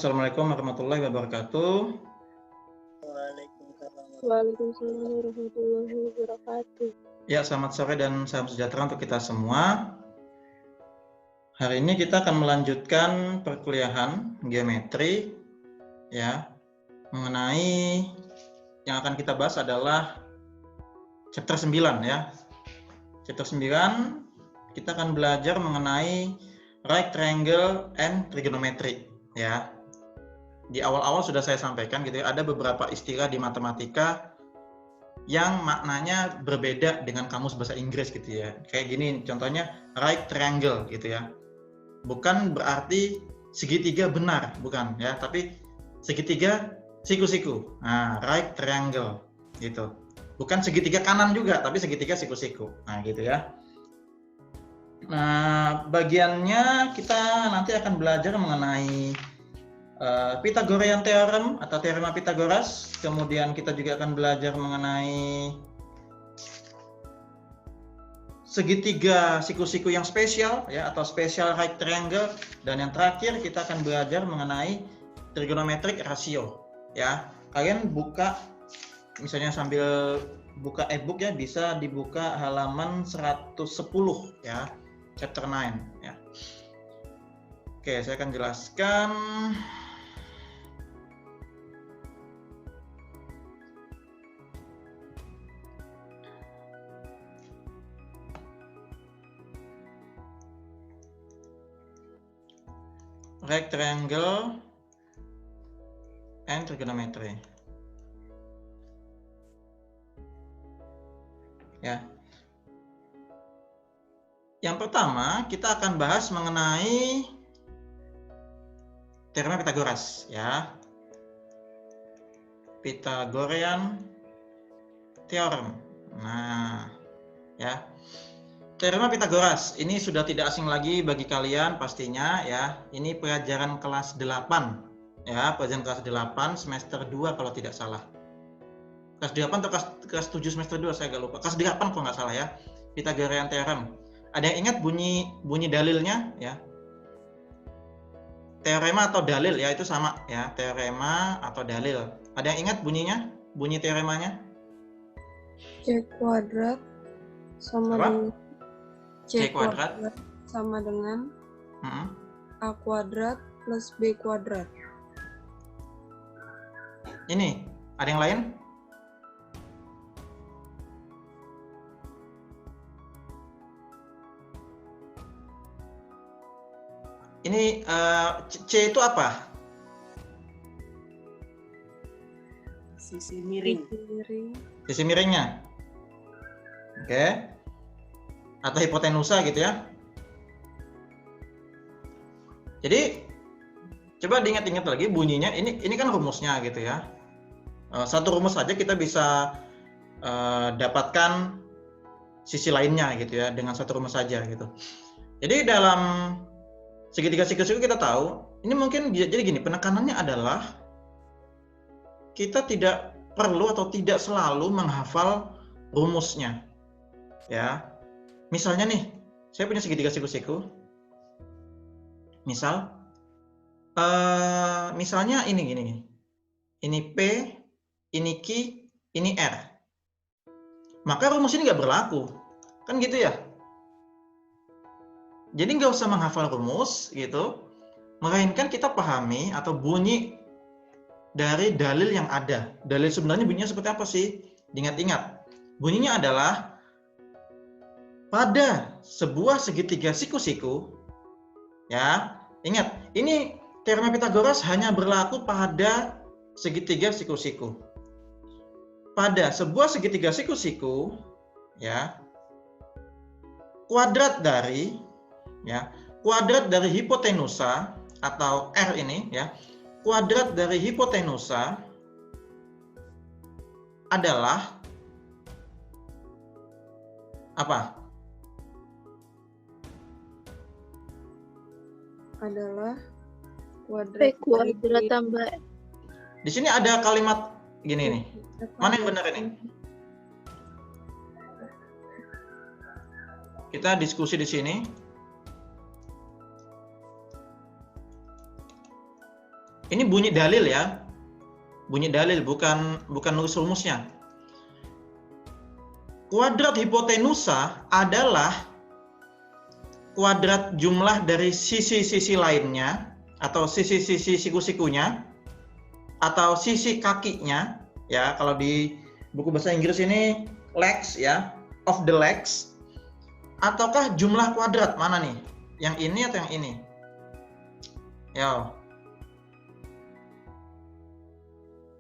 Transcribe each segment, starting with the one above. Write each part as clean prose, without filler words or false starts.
Assalamualaikum warahmatullahi wabarakatuh. Waalaikumsalam warahmatullahi wabarakatuh. Ya, selamat sore dan salam sejahtera untuk kita semua. Hari ini kita akan melanjutkan perkuliahan geometri ya. Mengenai yang akan kita bahas adalah chapter 9 ya. Chapter 9 kita akan belajar mengenai right triangle and trigonometry ya. Di awal-awal sudah saya sampaikan gitu ya, ada beberapa istilah di matematika yang maknanya berbeda dengan kamus bahasa Inggris gitu ya. Kayak gini contohnya right triangle gitu ya. Bukan berarti segitiga benar, bukan ya, tapi segitiga siku-siku. Nah, right triangle gitu. Bukan segitiga kanan juga, tapi segitiga siku-siku. Nah, gitu ya. Nah, bagiannya kita nanti akan belajar mengenai Pythagorean theorem atau teorema Pythagoras. Kemudian kita juga akan belajar mengenai segitiga siku-siku yang spesial ya, atau special right triangle. Dan yang terakhir kita akan belajar mengenai trigonometric ratio ya. Kalian buka misalnya sambil buka e-book ya, bisa dibuka halaman 110 ya, chapter 9 ya. Oke, saya akan jelaskan. Right triangle and trigonometry. Ya. Yang pertama, kita akan bahas mengenai teorema Pythagoras ya. Pythagorean theorem. Nah, ya. Teorema Pythagoras ini sudah tidak asing lagi bagi kalian pastinya ya. Ini pelajaran kelas 8 ya, pelajaran kelas 8 semester 2 kalau tidak salah. Kelas 8 atau kelas 7 semester 2 saya agak lupa. Kelas 8 kalau nggak salah ya. Pythagorean theorem. Ada yang ingat bunyi dalilnya ya? Teorema atau dalil ya, itu sama ya, teorema atau dalil. Ada yang ingat bunyinya? Bunyi teoremanya? C kuadrat sama dengan C kuadrat sama dengan A kuadrat plus B kuadrat. Ini, ada yang lain? Ini C itu apa? Sisi miring. Sisi miringnya. Oke. Atau hipotenusa gitu ya. Jadi coba diingat-ingat lagi bunyinya. Ini kan rumusnya gitu ya. Satu rumus saja kita bisa dapatkan sisi lainnya gitu ya, dengan satu rumus saja gitu. Jadi dalam segitiga siku-siku kita tahu, ini mungkin jadi gini, penekanannya adalah kita tidak perlu atau tidak selalu menghafal rumusnya. Ya. Misalnya nih, saya punya segitiga siku-siku. Misalnya ini gini. Ini P, ini Q, ini R. Maka rumus ini nggak berlaku. Kan gitu ya? Jadi nggak usah menghafal rumus gitu, melainkan kita pahami atau bunyi dari dalil yang ada. Dalil sebenarnya bunyinya seperti apa sih? Diingat-ingat. Bunyinya adalah pada sebuah segitiga siku-siku, ya, ingat, ini teorema Pythagoras hanya berlaku pada segitiga siku-siku. Pada sebuah segitiga siku-siku, ya, kuadrat dari hipotenusa atau R ini, ya, kuadrat dari hipotenusa adalah apa? Adalah kuadrat P kuadrat tambah. Di sini ada kalimat gini nih. Mana yang benar ini? Kita diskusi di sini. Ini Ini bunyi dalil ya. Bunyi dalil, bukan nulis rumusnya. Kuadrat hipotenusa adalah kuadrat jumlah dari sisi-sisi lainnya, atau sisi-sisi siku-sikunya, atau sisi kakinya. Ya, kalau di buku bahasa Inggris ini legs ya, of the legs. Ataukah jumlah kuadrat, mana nih? Yang ini atau yang ini? Ya.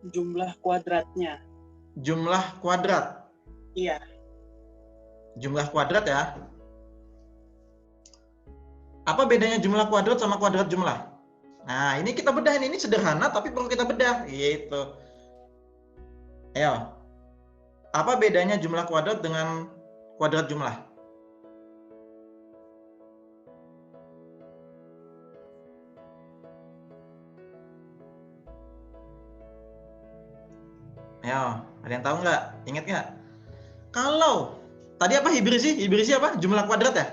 Jumlah kuadratnya. Jumlah kuadrat. Iya. Jumlah kuadrat ya. Apa bedanya jumlah kuadrat sama kuadrat jumlah? Nah, ini kita bedahin. Ini sederhana tapi perlu kita bedah. Gitu. Ayo. Apa bedanya jumlah kuadrat dengan kuadrat jumlah? Ayo, ada yang tahu nggak? Ingat nggak? Kalau tadi apa hibrisi? Hibrisi apa? Jumlah kuadrat ya?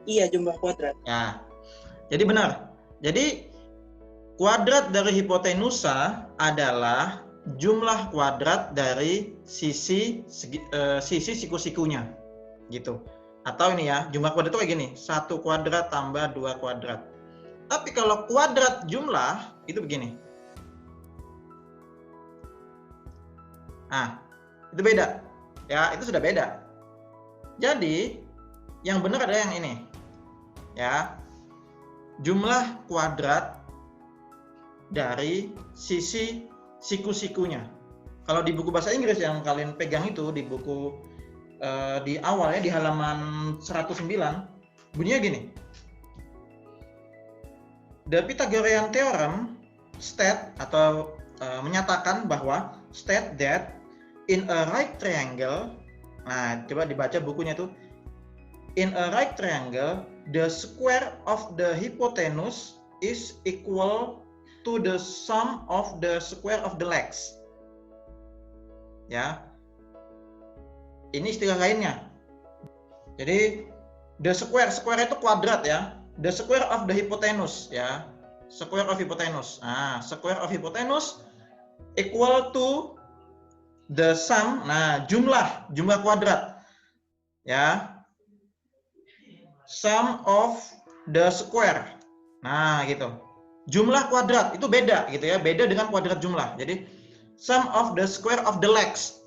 Iya, jumlah kuadrat. Ya. Jadi benar. Jadi kuadrat dari hipotenusa adalah jumlah kuadrat dari sisi siku-sikunya. Gitu. Atau ini ya, jumlah kuadrat itu kayak gini, 1 kuadrat tambah 2 kuadrat. Tapi kalau kuadrat jumlah itu begini. Nah, itu beda. Ya, itu sudah beda. Jadi, yang benar adalah yang ini. Ya. Jumlah kuadrat dari sisi siku-sikunya. Kalau di buku bahasa Inggris yang kalian pegang itu, di buku di awal ya, di halaman 109, bunyinya gini. The Pythagorean theorem state atau menyatakan bahwa state that in a right triangle, nah coba dibaca bukunya tuh, in a right triangle the square of the hypotenuse is equal to the sum of the square of the legs. Ya, ini istilah lainnya. Jadi the square itu kuadrat ya, the square of the hypotenuse ya, square of hypotenuse. Nah, square of hypotenuse equal to the sum, nah jumlah kuadrat ya, sum of the square. Nah gitu, jumlah kuadrat itu beda gitu ya, beda dengan kuadrat jumlah. Jadi sum of the square of the legs,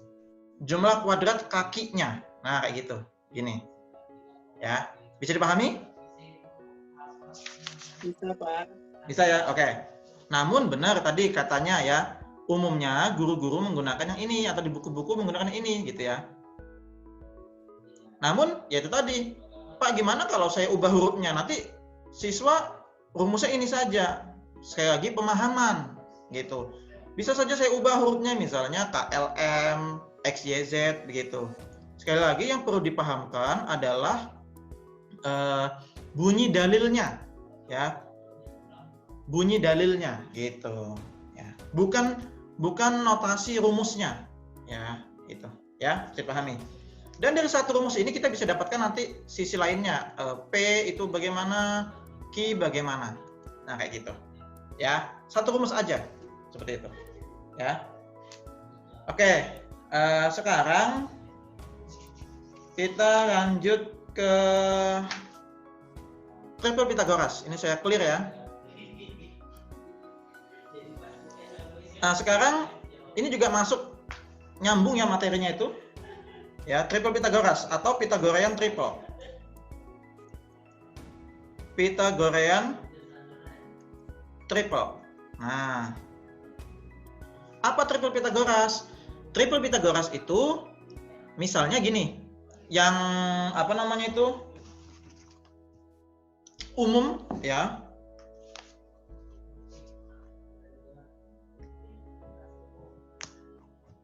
jumlah kuadrat kakinya. Nah kayak gitu, gini ya, bisa dipahami? Bisa, Pak. Bisa ya, oke. Namun benar tadi katanya ya, umumnya guru-guru menggunakan yang ini atau di buku-buku menggunakan ini gitu ya. Namun ya itu tadi, Pak gimana kalau saya ubah hurufnya? Nanti siswa rumusnya ini saja. Sekali lagi pemahaman gitu. Bisa saja saya ubah hurufnya misalnya KLM, XYZ begitu. Sekali lagi yang perlu dipahamkan adalah bunyi dalilnya ya. Bunyi dalilnya gitu ya. Bukan notasi rumusnya ya, gitu ya, bisa pahami. Dan dari satu rumus ini kita bisa dapatkan nanti sisi lainnya, P itu bagaimana, Q bagaimana. Nah kayak gitu ya, satu rumus aja seperti itu ya. Oke, sekarang kita lanjut ke triple Pythagoras. Ini saya clear ya. Nah sekarang ini juga masuk nyambung ya materinya itu ya, triple Pythagoras atau Pythagorean triple. Pythagorean triple. Nah, apa triple Pythagoras? Triple Pythagoras itu misalnya gini, yang apa namanya itu umum ya.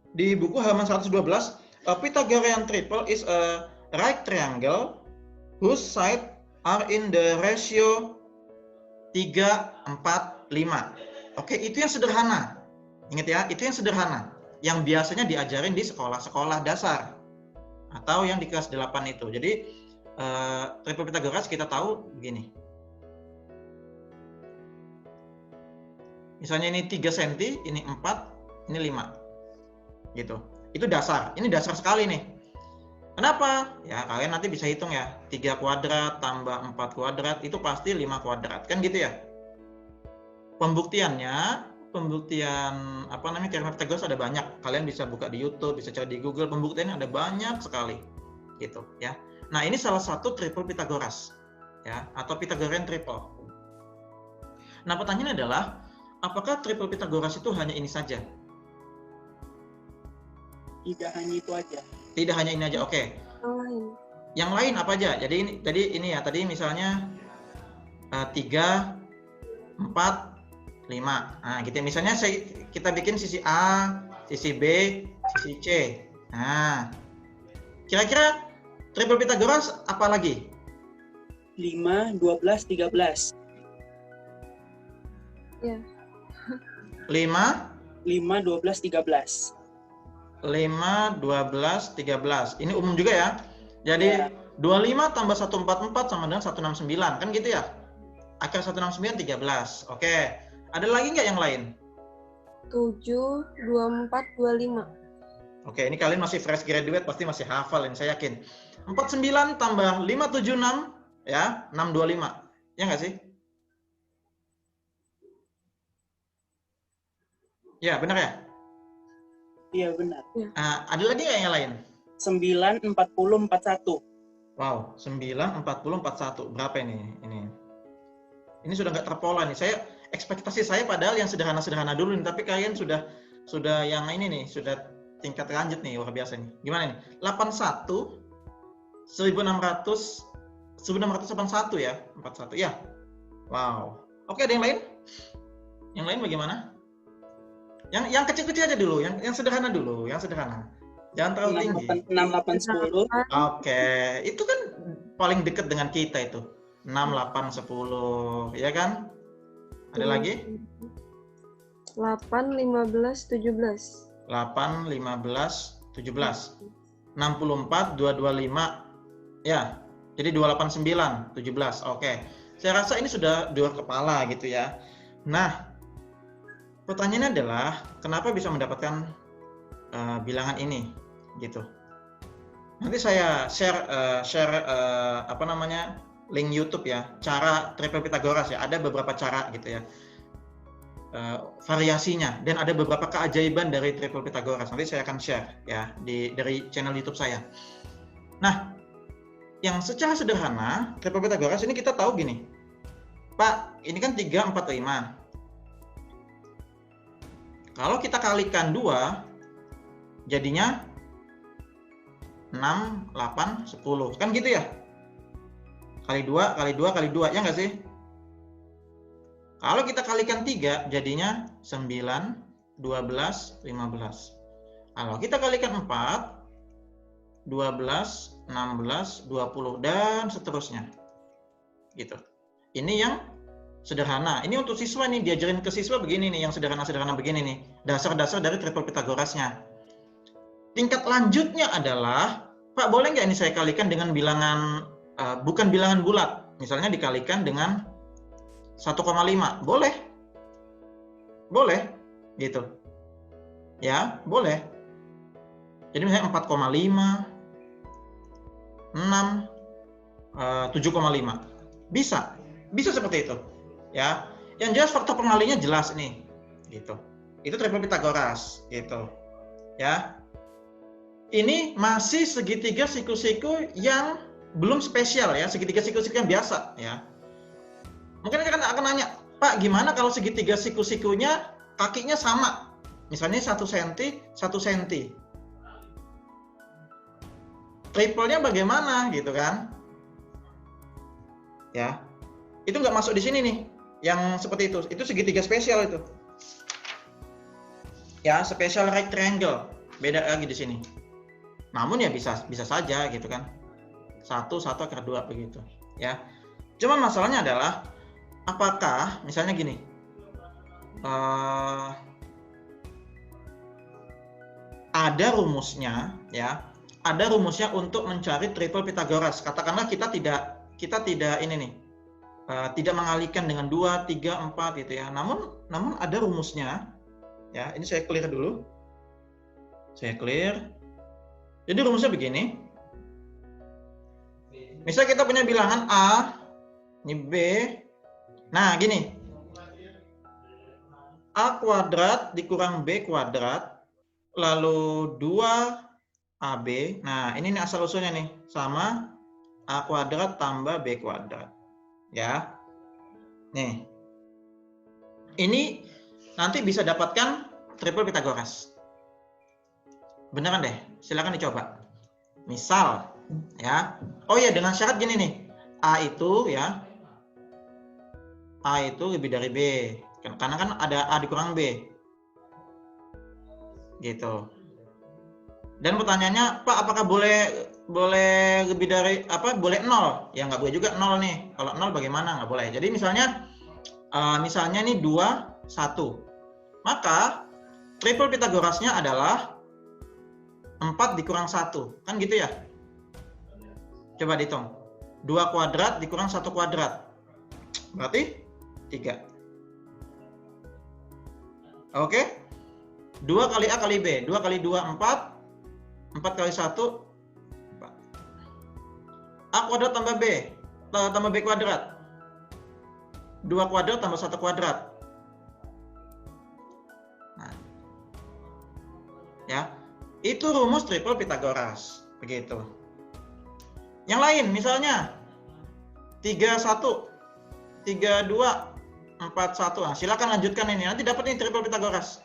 Di buku halaman 112, a Pythagorean triple is a right triangle whose sides are in the ratio 3, 4, 5. Oke, itu yang sederhana. Ingat ya, itu yang sederhana. Yang biasanya diajarin di sekolah-sekolah dasar. Atau yang di kelas 8 itu. Jadi, triple Pythagoras kita tahu begini. Misalnya ini 3 cm, ini 4, ini 5. Gitu. Itu dasar. Ini dasar sekali nih. Kenapa? Ya kalian nanti bisa hitung ya. 3 kuadrat tambah 4 kuadrat itu pasti 5 kuadrat. Kan gitu ya. Pembuktian teorema Pythagoras ada banyak. Kalian bisa buka di YouTube, bisa cari di Google. Pembuktiannya ada banyak sekali. Gitu ya. Nah, ini salah satu triple Pythagoras. Ya, atau Pythagorean triple. Nah, pertanyaannya adalah apakah triple Pythagoras itu hanya ini saja? Tidak hanya itu aja. Tidak hanya ini aja, oke. Yang lain apa aja? Jadi tadi misalnya 3, 4, 5. Nah, gitu. Misalnya kita bikin sisi A, sisi B, sisi C. Nah, kira-kira triple Pythagoras apa lagi? 5, 12, 13. Ya. 5, 12, 13. 5, 12, 13. Ini umum juga ya. Jadi ya. 25 tambah 144 sama dengan 169. Kan gitu ya? Akar 169, 13. Oke. Ada lagi nggak yang lain? 7, 24, 25. Oke, ini kalian masih fresh graduate, pasti masih hafal ini, saya yakin. 49 tambah 576, ya, 625. Ya nggak sih? Ya, benar ya? Iya, benar. Ada lagi nggak yang lain? 9, 40, 41. Wow, 9, 40, 41. Berapa ini? Ini sudah nggak terpola nih. Ekspektasi saya padahal yang sederhana-sederhana dulu nih, tapi kalian sudah yang ini nih, sudah tingkat lanjut nih, luar biasa nih. Gimana nih? 81, 1681 ya? 41 ya? Wow. Oke, ada yang lain? Yang lain bagaimana? Yang kecil-kecil aja dulu, yang sederhana dulu, yang sederhana. Jangan terlalu tinggi. 6, 8, 10. Oke, itu kan paling dekat dengan kita itu. 6, 8, 10, ya kan? Ada lagi? 8, 15, 17. 8, 15, 17. 64, 225. Ya, jadi 289, 17. Oke. Saya rasa ini sudah dua kepala gitu ya. Nah, pertanyaannya adalah kenapa bisa mendapatkan bilangan ini gitu. Nanti saya share link YouTube ya, cara triple Pythagoras ya. Ada beberapa cara gitu ya, variasinya, dan ada beberapa keajaiban dari triple Pythagoras. Nanti saya akan share ya dari channel YouTube saya. Nah, yang secara sederhana triple Pythagoras ini kita tahu gini, Pak, ini kan 3, 4, 5. Kalau kita kalikan 2, jadinya 6, 8, 10. Kan gitu ya? Kali 2, kali 2, kali 2. Ya nggak sih? Kalau kita kalikan 3, jadinya 9, 12, 15. Kalau kita kalikan 4, 12, 16, 20, dan seterusnya. Gitu. Ini yang sederhana. Ini untuk siswa nih, diajarin ke siswa begini nih, yang sederhana-sederhana begini nih. Dasar-dasar dari triple Pythagorasnya. Tingkat lanjutnya adalah, Pak, boleh nggak ini saya kalikan dengan bilangan, bukan bilangan bulat. Misalnya dikalikan dengan 1,5. Boleh. Boleh. Gitu. Ya, boleh. Jadi misalnya 4,5, 6, 7,5. Bisa seperti itu. Ya, yang jelas faktor pengalinya jelas nih, gitu. Itu triple Pythagoras, gitu. Ya, ini masih segitiga siku-siku yang belum spesial ya, segitiga siku-siku yang biasa ya. Mungkin akan nanya, Pak, gimana kalau segitiga siku-sikunya kakinya sama? Misalnya 1 cm, 1 cm. Triple-nya bagaimana gitu kan? Ya, itu nggak masuk di sini nih, yang seperti itu segitiga spesial itu. Ya, special right triangle, beda lagi di sini. Namun ya bisa saja gitu kan, 1 akar 2 begitu. Ya, cuman masalahnya adalah apakah misalnya gini, ada rumusnya ya. Ada rumusnya untuk mencari triple Pythagoras. Katakanlah kita tidak ini nih, tidak mengalihkan dengan 2, 3, 4 gitu ya. Namun ada rumusnya. Ya, ini saya clear dulu. Saya clear. Jadi rumusnya begini. Misal kita punya bilangan A, ini B. Nah, gini. A kuadrat dikurang B kuadrat, lalu 2AB. Nah, ini nih asal usulnya nih, sama A kuadrat tambah B kuadrat. Ya. Nih. Ini nanti bisa dapatkan triple Pythagoras. Beneran deh, silakan dicoba. Misal, ya. Oh iya, dengan syarat gini nih. A itu lebih dari B. Karena kan ada A dikurang B. Gitu. Dan pertanyaannya, Pak, apakah boleh lebih dari boleh 0? Ya nggak boleh juga 0 nih. Kalau 0 bagaimana? Nggak boleh. Jadi misalnya nih 2, 1. Maka triple Pythagorasnya adalah 4 dikurang 1. Kan gitu ya? Coba dihitung. 2 kuadrat dikurang 1 kuadrat. Berarti 3. Oke? 2 kali A kali B. 2 kali 2, 4. 4 kali 1, 4. A kuadrat tambah B. Tambah B kuadrat. 2 kuadrat tambah 1 kuadrat. Nah. Ya. Itu rumus triple Pythagoras. Begitu. Yang lain misalnya 31, 32, 41. Nah, silakan lanjutkan ini. Nanti dapat ini triple Pythagoras.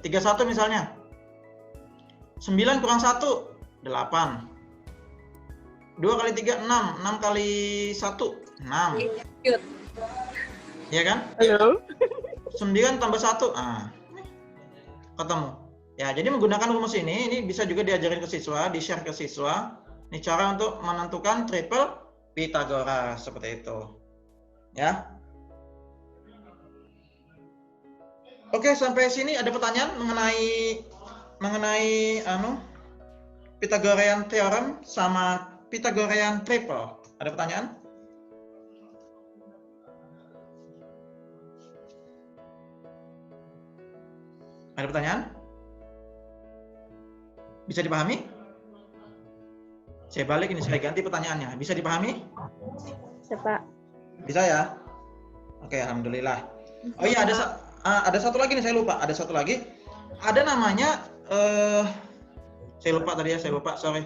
31 misalnya. 9 kurang 1, 8. 2 kali 3, 6. 6 kali 1, 6. Iya kan? Halo. 9 tambah 1. Ketemu. Ya, jadi menggunakan rumus ini bisa juga diajarin ke siswa, di-share ke siswa. Ini cara untuk menentukan triple Pythagoras seperti itu. Ya. Oke, sampai sini ada pertanyaan mengenai Pythagorean theorem sama Pythagorean triple. Ada pertanyaan? Ada pertanyaan? Bisa dipahami? Saya balik ini, saya ganti pertanyaannya. Bisa dipahami? Bisa, Pak. Bisa ya? Oke, alhamdulillah. Oh iya, ada satu lagi nih, saya lupa. Ada satu lagi. Ada namanya saya lupa tadi ya, sorry.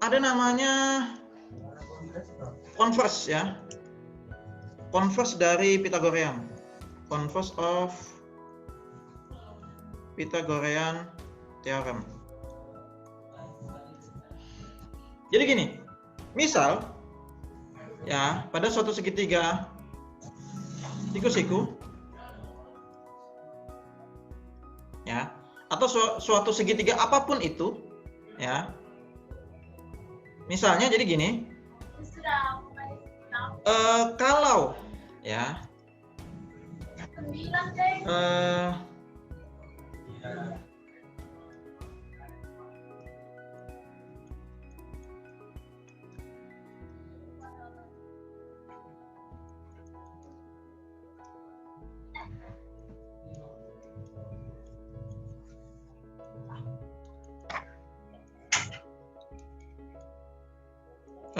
Ada namanya converse ya. Converse dari Pythagorean. Converse of Pythagorean theorem. Jadi gini, misal ya pada suatu segitiga siku-siku ya, atau suatu segitiga apapun itu ya. Misalnya jadi gini, kalau ya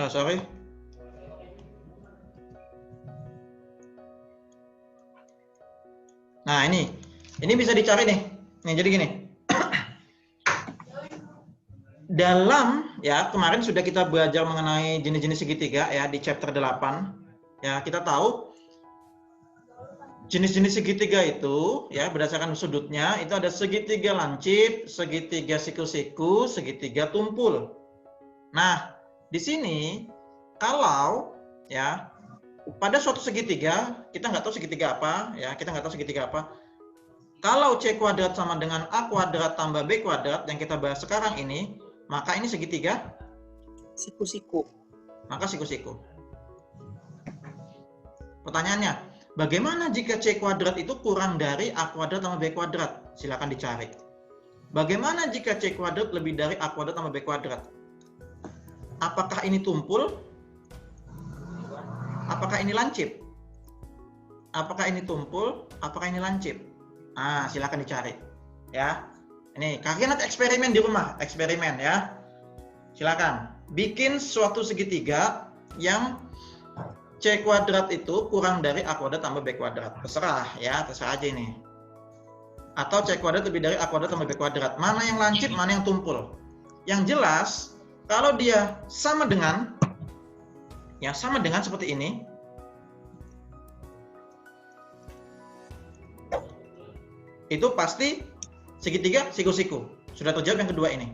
sorry. Nah, ini bisa dicari nih. Nih, jadi gini. Dalam ya, kemarin sudah kita belajar mengenai jenis-jenis segitiga ya di chapter 8. Ya, kita tahu jenis-jenis segitiga itu ya berdasarkan sudutnya itu ada segitiga lancip, segitiga siku-siku, segitiga tumpul. Nah, di sini kalau ya pada suatu segitiga, kita nggak tahu segitiga apa, ya kita nggak tahu segitiga apa. Kalau C kuadrat sama dengan A kuadrat tambah B kuadrat yang kita bahas sekarang ini, maka ini segitiga siku-siku. Maka siku-siku. Pertanyaannya, bagaimana jika C kuadrat itu kurang dari A kuadrat tambah B kuadrat? Silakan dicari. Bagaimana jika C kuadrat lebih dari A kuadrat tambah B kuadrat? Apakah ini tumpul? Apakah ini lancip? Apakah ini tumpul? Apakah ini lancip? Nah, silakan dicari. Ya. Ini, kalian nanti eksperimen di rumah, eksperimen ya. Silakan. Bikin suatu segitiga yang C kuadrat itu kurang dari A kuadrat tambah B kuadrat. Terserah ya, terserah aja ini. Atau C kuadrat lebih dari A kuadrat tambah B kuadrat. Mana yang lancip, mana yang tumpul. Yang jelas, kalau dia sama dengan, ya sama dengan seperti ini, itu pasti segitiga siku-siku. Sudah terjawab yang kedua ini.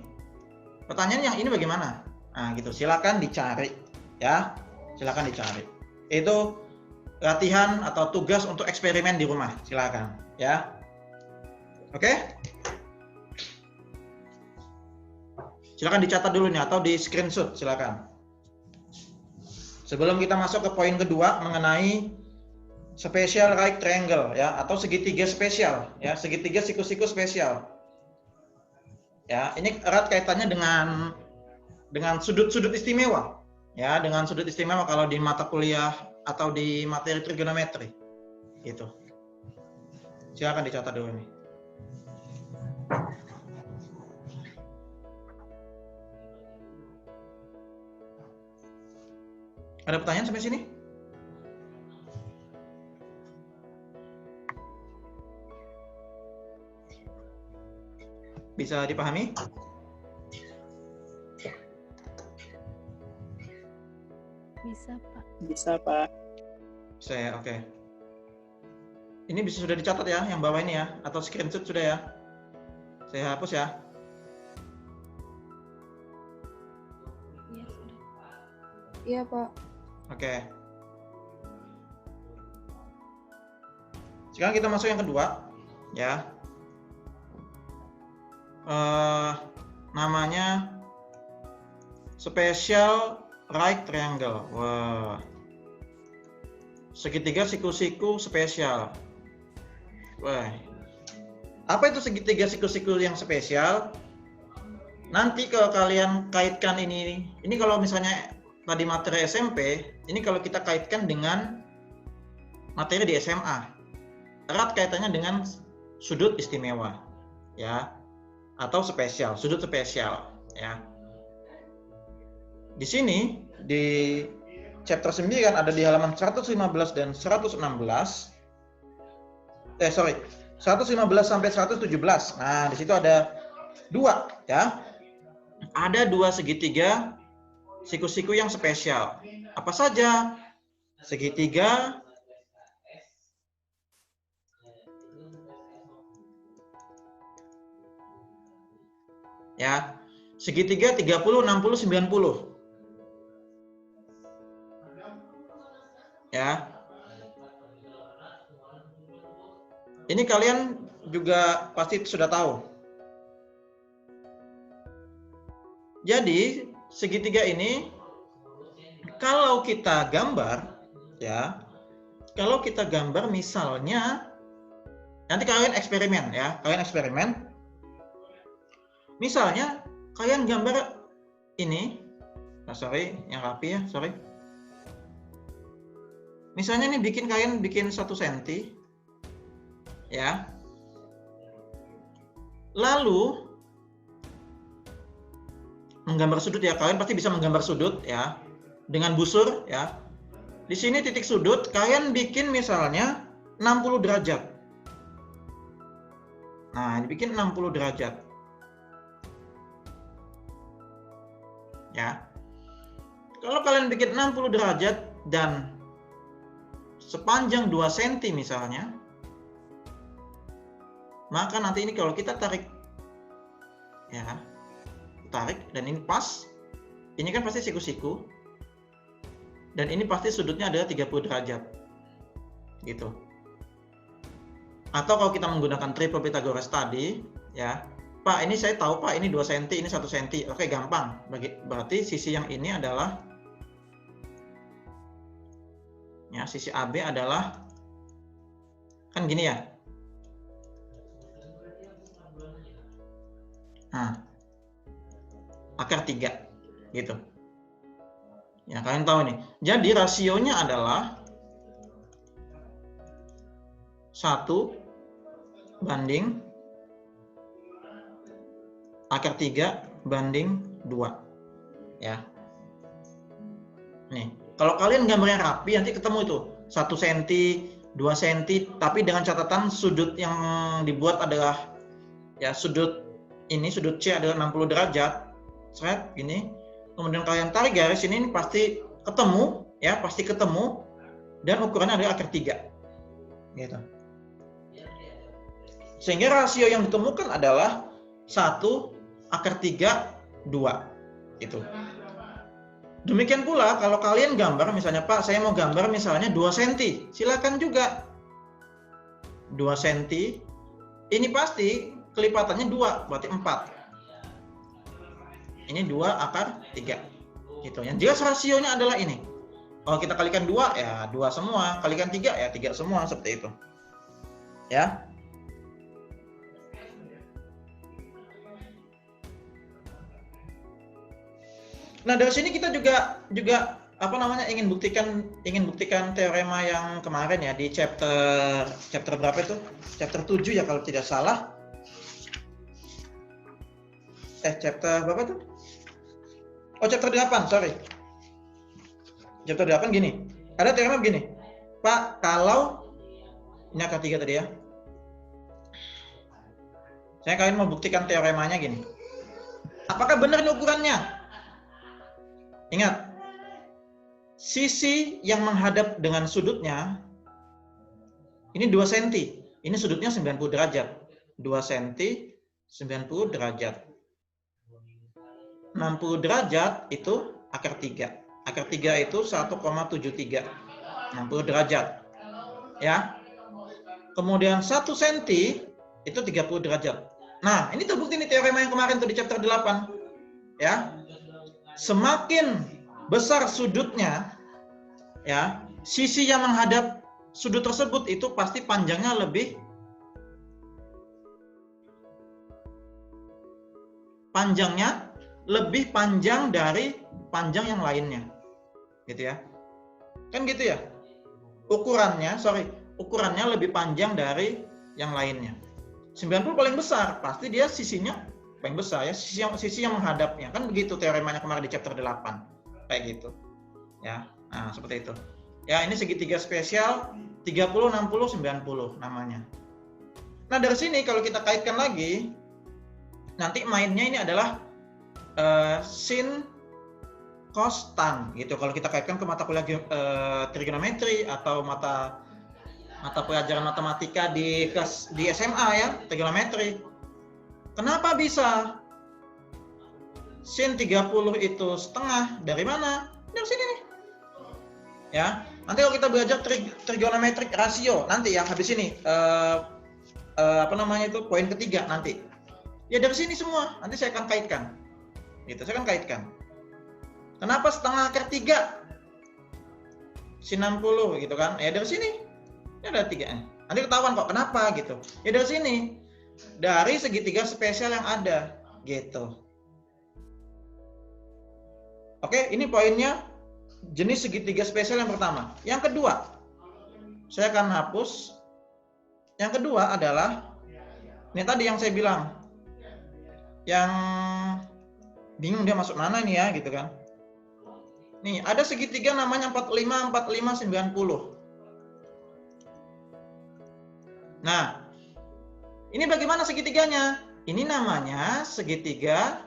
Pertanyaan yang ini bagaimana? Nah gitu, silakan dicari ya, silakan dicari. Itu latihan atau tugas untuk eksperimen di rumah, silakan ya. Oke? Silakan dicatat dulu nih atau di screenshot, silakan. Sebelum kita masuk ke poin kedua mengenai special right triangle ya, atau segitiga spesial ya, segitiga siku-siku spesial. Ya, ini erat kaitannya dengan sudut-sudut istimewa. Ya, dengan sudut istimewa kalau di mata kuliah atau di materi trigonometri. Gitu. Silakan dicatat dulu nih. Ada pertanyaan sampai sini? Bisa dipahami? Bisa, Pak. Bisa, Pak. Bisa ya, oke. Ini bisa sudah dicatat ya, yang bawah ini ya, atau screenshot sudah ya. Saya hapus ya. Iya, sudah. Iya, Pak. Oke. Sekarang kita masuk yang kedua, ya. Namanya special right triangle. Wah. Segitiga siku-siku spesial. Wah. Apa itu segitiga siku-siku yang spesial? Nanti kalau kalian kaitkan ini kalau misalnya tadi materi SMP, ini kalau kita kaitkan dengan materi di SMA. Erat kaitannya dengan sudut istimewa, ya. Atau spesial, sudut spesial, ya. Di sini di chapter 9 ada di halaman 115 dan 116. 115 sampai 117. Nah, di situ ada dua, ya. Ada dua segitiga siku-siku yang spesial. Apa saja? Segitiga ya. Segitiga 30, 60, 90. Ya. Ini kalian juga pasti sudah tahu. Jadi, segitiga ini kalau kita gambar ya, kalau kita gambar misalnya nanti kalian eksperimen ya, kalian eksperimen. Misalnya kalian gambar ini, yang rapi ya, Misalnya ini kalian bikin 1 cm ya. Lalu menggambar sudut ya, kalian pasti bisa menggambar sudut ya dengan busur ya. Di sini titik sudut kalian bikin misalnya 60 derajat. Nah, dibikin 60 derajat. Ya. Kalau kalian bikin 60 derajat dan sepanjang 2 cm misalnya, maka nanti ini kalau kita tarik ya, tarik dan ini pas, ini kan pasti siku-siku dan ini pasti sudutnya adalah 30 derajat gitu. Atau kalau kita menggunakan triple Pythagoras tadi ya, Pak ini saya tahu Pak ini 2 cm, ini 1 cm. Oke, gampang. Berarti sisi yang ini adalah ya, sisi AB adalah kan gini ya. Nah, akar 3 gitu. Ya, kalian tahu nih. Jadi rasionya adalah 1 banding akar 3 banding 2. Ya. Nih, kalau kalian gambarnya rapi nanti ketemu itu 1 cm, 2 cm, tapi dengan catatan sudut yang dibuat adalah ya sudut ini, sudut C adalah 60 derajat. Seret gini. Kemudian kalian tarik garis ini pasti ketemu, ya, pasti ketemu, dan ukurannya adalah akar 3. Gitu. Sehingga rasio yang ditemukan adalah 1 akar 3 2. Gitu. Demikian pula kalau kalian gambar misalnya, Pak, saya mau gambar misalnya 2 cm. Silakan juga. 2 cm. Ini pasti kelipatannya 2, berarti 4. Ini 2 akar 3. Gitu. Yang jelas rasionya adalah ini. Kalau kita kalikan 2 ya 2 semua, kalikan 3 ya 3 semua, seperti itu. Ya. Nah, dari sini kita juga apa namanya ingin buktikan teorema yang kemarin ya di chapter berapa itu? Chapter 7 ya kalau tidak salah. Chapter berapa tuh? Oh, chapter 8, sorry. Chapter 8 gini. Ada teorema begini. Pak, kalau ini akar 3 tadi ya. Saya kalian mau buktikan teoremanya gini. Apakah benar ini ukurannya? Ingat, sisi yang menghadap dengan sudutnya ini 2 cm. Ini sudutnya 90 derajat. 2 cm 90 derajat. 60 derajat itu akar 3. Akar 3 itu 1,73. 60 derajat. Ya. Kemudian 1 cm itu 30 derajat. Nah, ini terbukti nih teorema yang kemarin tuh di chapter 8. Ya. Semakin besar sudutnya, ya, sisi yang menghadap sudut tersebut itu pasti panjangnya lebih panjang dari panjang yang lainnya. Gitu ya. Kan gitu ya. Ukurannya lebih panjang dari yang lainnya. 90 paling besar, pasti dia sisinya paling besar ya, sisi yang menghadapnya. Kan begitu teoremanya kemarin di chapter 8. Kayak gitu. Ya. Nah, seperti itu. Ya, ini segitiga spesial 30 60 90 namanya. Nah, dari sini kalau kita kaitkan lagi, nanti mainnya ini adalah sin cos tan gitu. Kalau kita kaitkan ke mata kuliah trigonometri atau mata pelajaran matematika di SMA ya, trigonometri. Kenapa bisa sin 30 itu setengah? Dari mana? Dari sini nih. Ya, nanti kalau kita belajar trigonometrik rasio nanti ya habis ini apa namanya itu poin ketiga nanti. Ya dari sini semua. Nanti saya akan kaitkan. Gitu, saya akan kaitkan. Kenapa setengah akar 3? Sin 60 gitu kan. Ya dari sini. Ini ada 3-nya. Nanti ketahuan kok kenapa gitu. Ya dari sini. Dari segitiga spesial yang ada gitu. Oke, ini poinnya jenis segitiga spesial yang pertama. Yang kedua, saya akan hapus. Yang kedua adalah ini tadi yang saya bilang. Yang bingung dia masuk mana ini ya gitu kan. Nih, ada segitiga namanya 45 45 90. Nah, ini bagaimana segitiganya? Ini namanya segitiga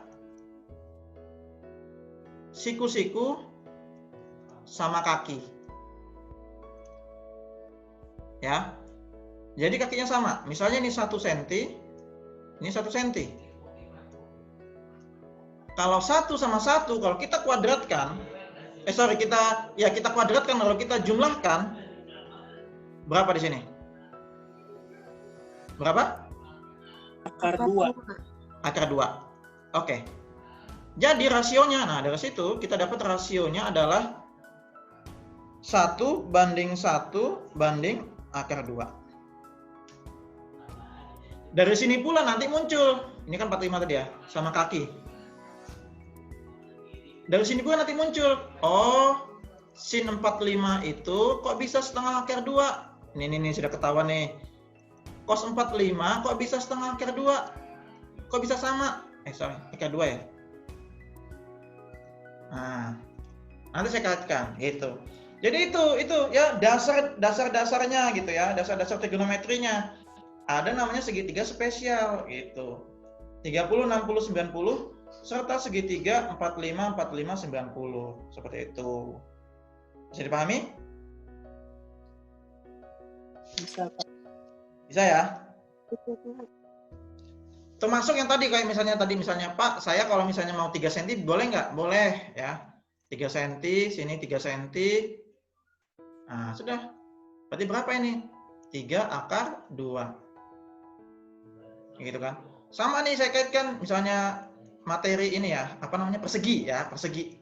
siku-siku sama kaki. Ya. Jadi kakinya sama. Misalnya ini 1 cm, ini 1 cm. Kalau 1 sama 1, kalau kita kuadratkan, kita kuadratkan, kalau kita jumlahkan, berapa di sini? Berapa? Akar 2. Akar 2. Oke. Jadi rasionya, nah dari situ kita dapat rasionya adalah 1 banding 1 banding akar 2. Dari sini pula nanti muncul, ini kan 45 tadi ya, sama kaki. dari sini pun nanti muncul, oh sin 45 itu kok bisa setengah akar 2. Ini sudah ketahuan nih. Cos 45 kok bisa setengah akar 2? Kok bisa sama? Akar 2 ya. Nah, nanti saya kaitkan gitu. Jadi itu ya dasar-dasarnya gitu ya, dasar-dasar trigonometrinya. Ada namanya segitiga spesial gitu. 30, 60, 90 serta segitiga 45, 45, 90. Seperti itu. Bisa dipahami? Bisa, Pak. Bisa ya? Bisa, Pak. Termasuk yang tadi kayak misalnya Pak, saya kalau misalnya mau 3 cm boleh nggak? Boleh ya. 3 cm, sini 3 cm. Nah, sudah. Berarti berapa ini? 3 akar 2. Gitu kan. Sama nih saya kaitkan misalnya materi ini ya, apa namanya? Persegi ya, persegi.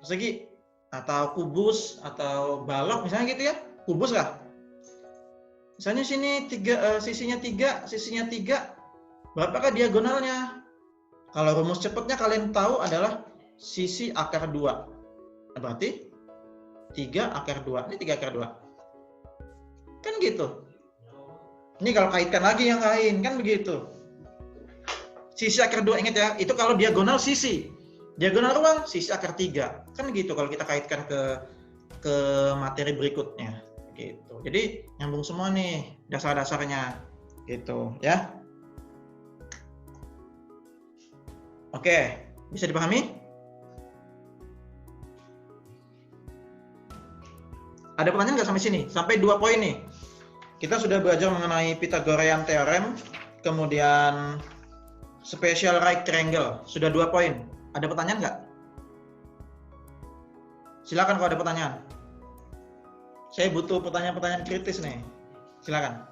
Persegi atau kubus atau balok misalnya gitu ya. Kubus lah. Misalnya sini sisinya 3, berapakah diagonalnya? Kalau rumus cepatnya kalian tahu adalah sisi akar 2. Berarti 3 akar 2. Ini 3 akar 2. Kan gitu. Ini kalau kaitkan lagi yang lain, kan begitu. Sisi akar 2, ingat ya, itu kalau diagonal sisi. Diagonal ruang, sisi akar 3. Kan gitu kalau kita kaitkan ke materi berikutnya. Gitu. Jadi nyambung semua nih dasar-dasarnya gitu ya. Oke, bisa dipahami? Ada pertanyaan nggak sampai sini? Sampai 2 poin nih. Kita sudah belajar mengenai Pythagorean Theorem, kemudian special right triangle. Sudah 2 poin. Ada pertanyaan nggak? Silakan kalau ada pertanyaan. Saya butuh pertanyaan-pertanyaan kritis nih. Silakan.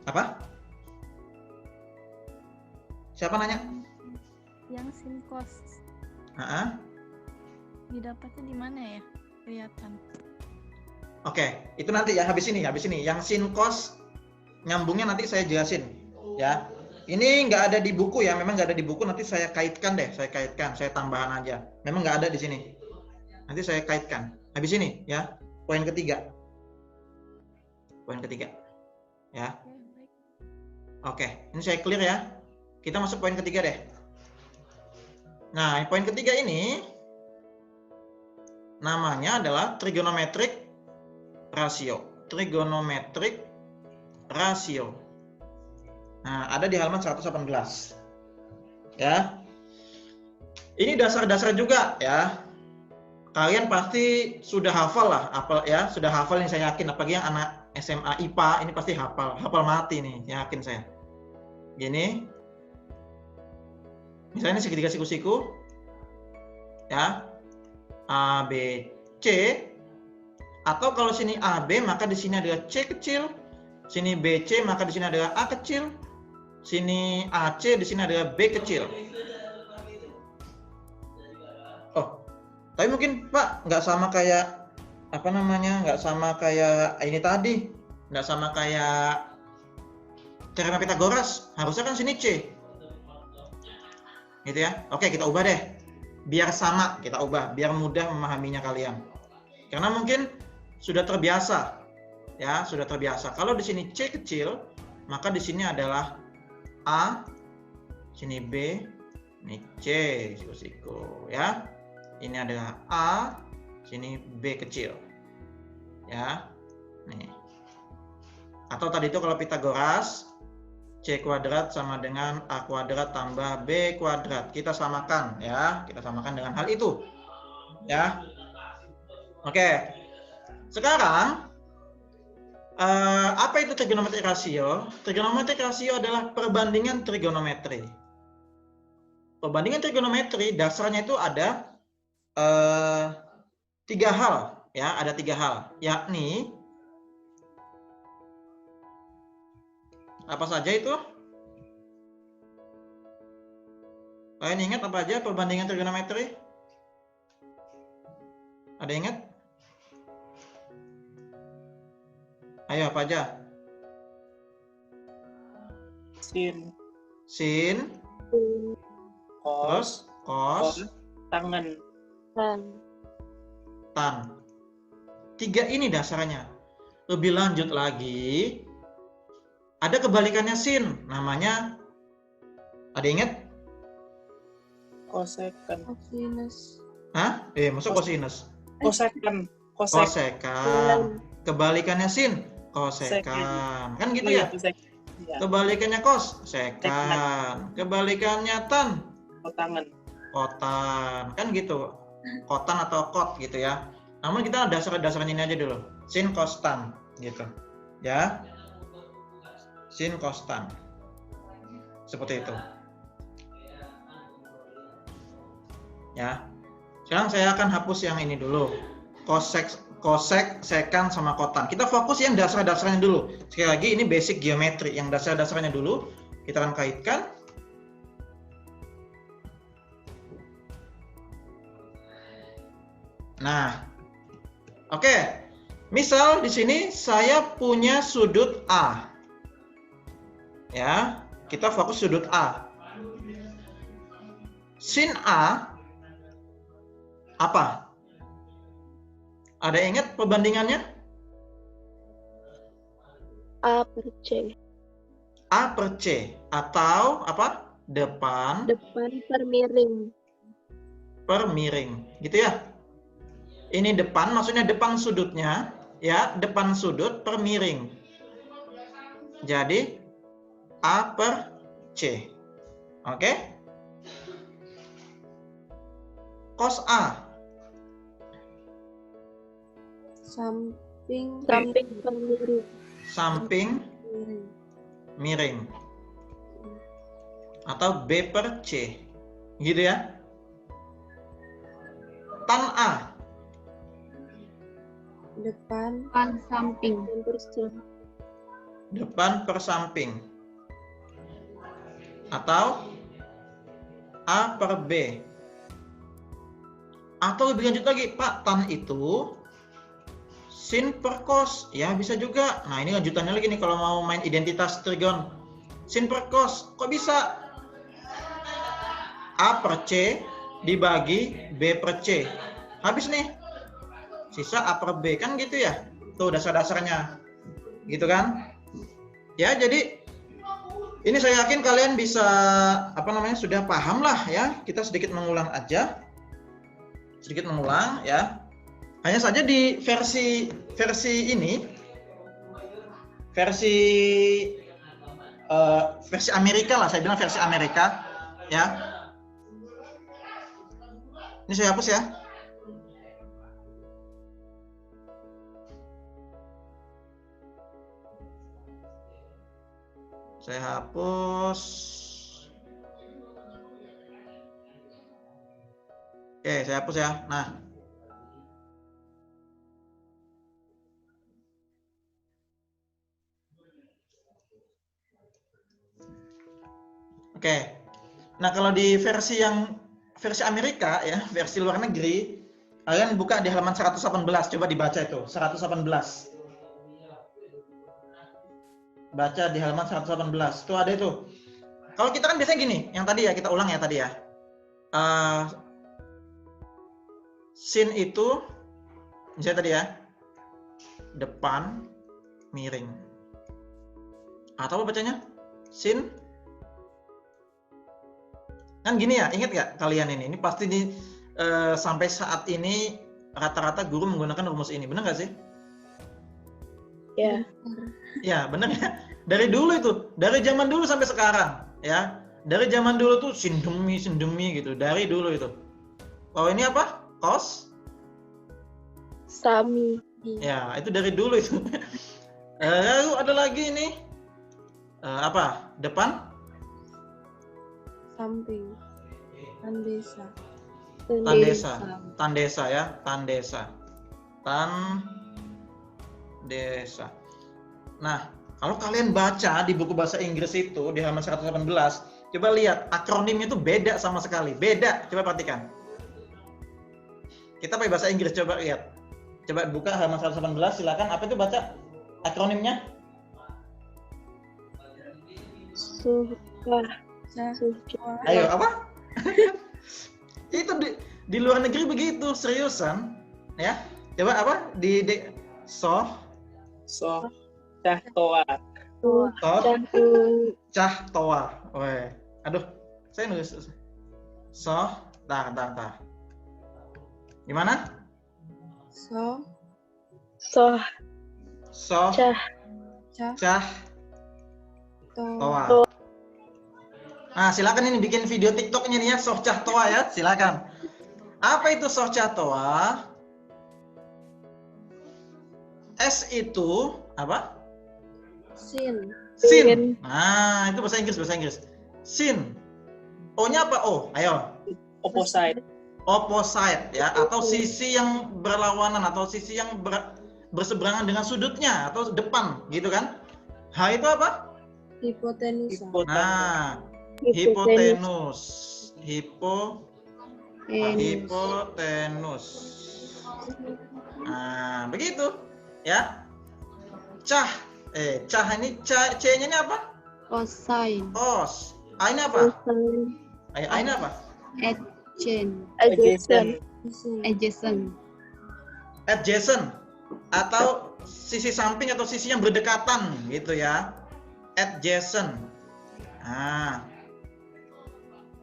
Apa? Siapa nanya? Yang sin cos didapatnya di mana ya? Kelihatan. Oke, itu nanti ya habis ini. Yang sin cos nyambungnya nanti saya jelasin ya. Ini nggak ada di buku ya, memang nggak ada di buku. Nanti saya kaitkan deh, saya tambahan aja. Memang nggak ada di sini. Nanti saya kaitkan. Habis ini ya, poin ketiga. Ya. Oke, ini saya clear ya. Kita masuk poin ketiga deh. Nah, poin ketiga ini namanya adalah trigonometric ratio. Trigonometric ratio. Nah, ada di halaman 118. Ya. Ini dasar-dasar juga ya. Kalian pasti sudah hafal lah, sudah hafal nih saya yakin, apalagi yang anak SMA IPA ini pasti hafal mati nih, yakin saya. Gini. Misalnya segitiga siku-siku. Ya. A, B, C. Atau kalau sini AB maka di sini adalah C kecil. Sini BC maka di sini adalah A kecil. Sini AC, di sini adalah B kecil. Oh, tapi mungkin Pak nggak sama kayak nggak sama kayak ini tadi, nggak sama kayak teorema Pythagoras. Harusnya kan sini C, gitu ya. Oke, kita ubah deh, biar sama kita ubah, biar mudah memahaminya kalian. Karena mungkin sudah terbiasa, ya sudah terbiasa. Kalau di sini C kecil, maka di sini adalah A, sini B, ini C, siku-siku ya. Ini adalah A, sini B kecil. Ya. Nih. Atau tadi itu kalau Pythagoras, C kuadrat sama dengan A kuadrat tambah B kuadrat. Kita samakan ya, kita samakan dengan hal itu. Ya. Oke. Sekarang apa itu trigonometric ratio? Trigonometric ratio adalah perbandingan trigonometri. Perbandingan trigonometri dasarnya itu ada 3 hal, ya, ada 3 hal, yakni apa saja itu? Kalian ingat apa aja perbandingan trigonometri? Ada ingat? Ayo, apa aja? Sin. sin, Kos. terus kos, Tangan. tan. 3 ini dasarnya. Lebih lanjut lagi, ada kebalikannya sin, namanya, ada ingat? Kosekan. Kosinus. Hah? Maksud kosinus? Kosekan. Kosekan. Kebalikannya sin, kosekan. Kan gitu ya? Ya. Kebalikannya kos, sekan. Kebalikannya tan, Tangan. kotan. Kan gitu. Kotan atau kot gitu ya. Namun kita dasar-dasarnya ini aja dulu. Sin kos tan gitu. Ya. Sin kos tan. Seperti itu. Ya. Sekarang saya akan hapus yang ini dulu. Kosek, sekan, sama kotan. Kita fokus yang dasar-dasarnya dulu. Sekali lagi ini basic geometri. Yang dasar-dasarnya dulu kita akan kaitkan. Nah, oke. Misal di sini saya punya sudut A. Ya, kita fokus sudut A. Sin A apa? Ada ingat perbandingannya? A per C. A per C atau apa? Depan Per miring. per miring, gitu ya? Ini depan, maksudnya depan sudutnya, ya, depan sudut per miring. Jadi A per C. Oke? Cos A. Samping per miring. Samping miring. Atau B per C. Gitu ya? Tan A. Depan samping. Depan per samping. Atau A per B. Atau lebih lanjut lagi, Pak, tan itu sin per cos. Ya, bisa juga. Nah, ini lanjutannya lagi nih kalau mau main identitas trigon. Sin per cos. Kok bisa? A per C dibagi B per C. Habis nih. Sisa A per B. Kan gitu ya? Tuh dasar-dasarnya. Gitu kan? Ya, jadi ini saya yakin kalian bisa sudah paham lah ya. Kita sedikit mengulang aja. Sedikit mengulang ya. Hanya saja di versi ini versi Amerika lah, saya bilang versi Amerika ya. Ini saya hapus ya. Saya hapus. Oke, saya hapus ya. Nah. Oke. Nah, kalau di versi Amerika ya, versi luar negeri, kalian buka di halaman 118, coba dibaca itu, 118. Baca di halaman 118. Tuh ada itu. Kalau kita kan biasanya gini, yang tadi ya kita ulang ya tadi ya. Sin itu misalnya tadi ya, depan miring. Atau apa bacanya? Sin. Kan gini ya, ingat nggak kalian ini? Ini pasti sampai saat ini rata-rata guru menggunakan rumus ini, benar nggak sih? Ya. Ya, benar ya. Dari dulu itu, dari zaman dulu sampai sekarang, ya. Dari zaman dulu tuh sin demi gitu, dari dulu itu. Kalau ini apa? Cos? Sami. Ya, itu dari dulu itu. Lalu ada lagi ini. Apa? Depan? Samping. Tandesa. Tandesa. Tandesa ya, tandesa. Tandesa. Nah, kalau kalian baca di buku bahasa Inggris itu di halaman 118, coba lihat akronimnya itu beda sama sekali. Beda, coba perhatikan. Kita pakai bahasa Inggris, coba lihat. Coba buka halaman 118, silakan. Apa itu baca akronimnya? Suka. Ayo apa? Itu di luar negeri begitu, seriusan. Ya. Coba apa? Soh Cahtoa. cah toa. Weh. Aduh, saya nulis. Soh, tah. Gimana? Soh. Cah toa. Nah, silakan ini bikin video TikToknya nih ya, Soh Cah Toa ya, silakan. Apa itu Soh Cah Toa? S itu apa? Sin. Sin. Nah, itu bahasa Inggris. Sin. O-nya apa? O. Ayo. Opposite. Opposite ya, atau sisi yang berlawanan atau sisi yang berseberangan dengan sudutnya atau depan, gitu kan? H itu apa? Hipotenusa. Nah, hipotenus. Hipotenus. Nah, begitu ya. Cah ini C-nya ini apa? Cosine. Os. A ini apa? A ini apa? Adjacent. Adjacent atau sisi samping atau sisi yang berdekatan gitu ya. Adjacent. Nah,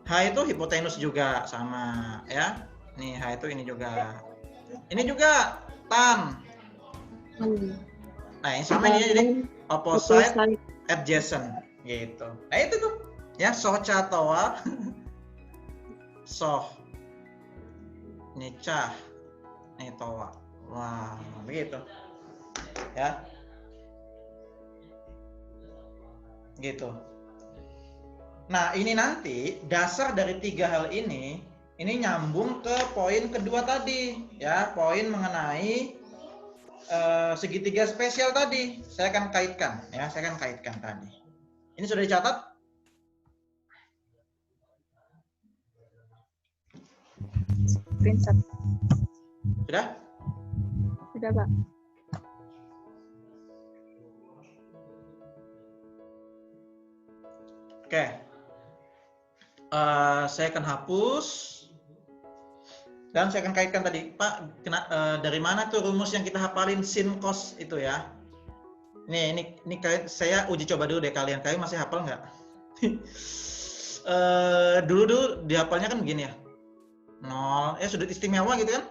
H itu hipotenus juga sama ya. Nih H itu ini juga. Ini juga tan. Nah, yang sama ini jadi opposite adjacent gitu. Nah, itu tuh ya, Soh Cah Toa. Soh. Ini Cah. Ini Toa. Wah, begitu. Ya. Gitu. Nah, ini nanti dasar dari 3 hal ini nyambung ke poin kedua tadi, ya, poin mengenai segitiga spesial tadi. Saya akan kaitkan tadi. Ini sudah dicatat? Screenshot. Sudah? Sudah, Pak. Oke. Saya akan hapus dan saya akan kaitkan tadi, Pak. Dari mana tuh rumus yang kita hafalin sin cos itu ya? Ini saya uji coba dulu deh, kalian masih hafal nggak? Dulu dihafalnya kan begini ya. 0, sudut istimewa gitu kan?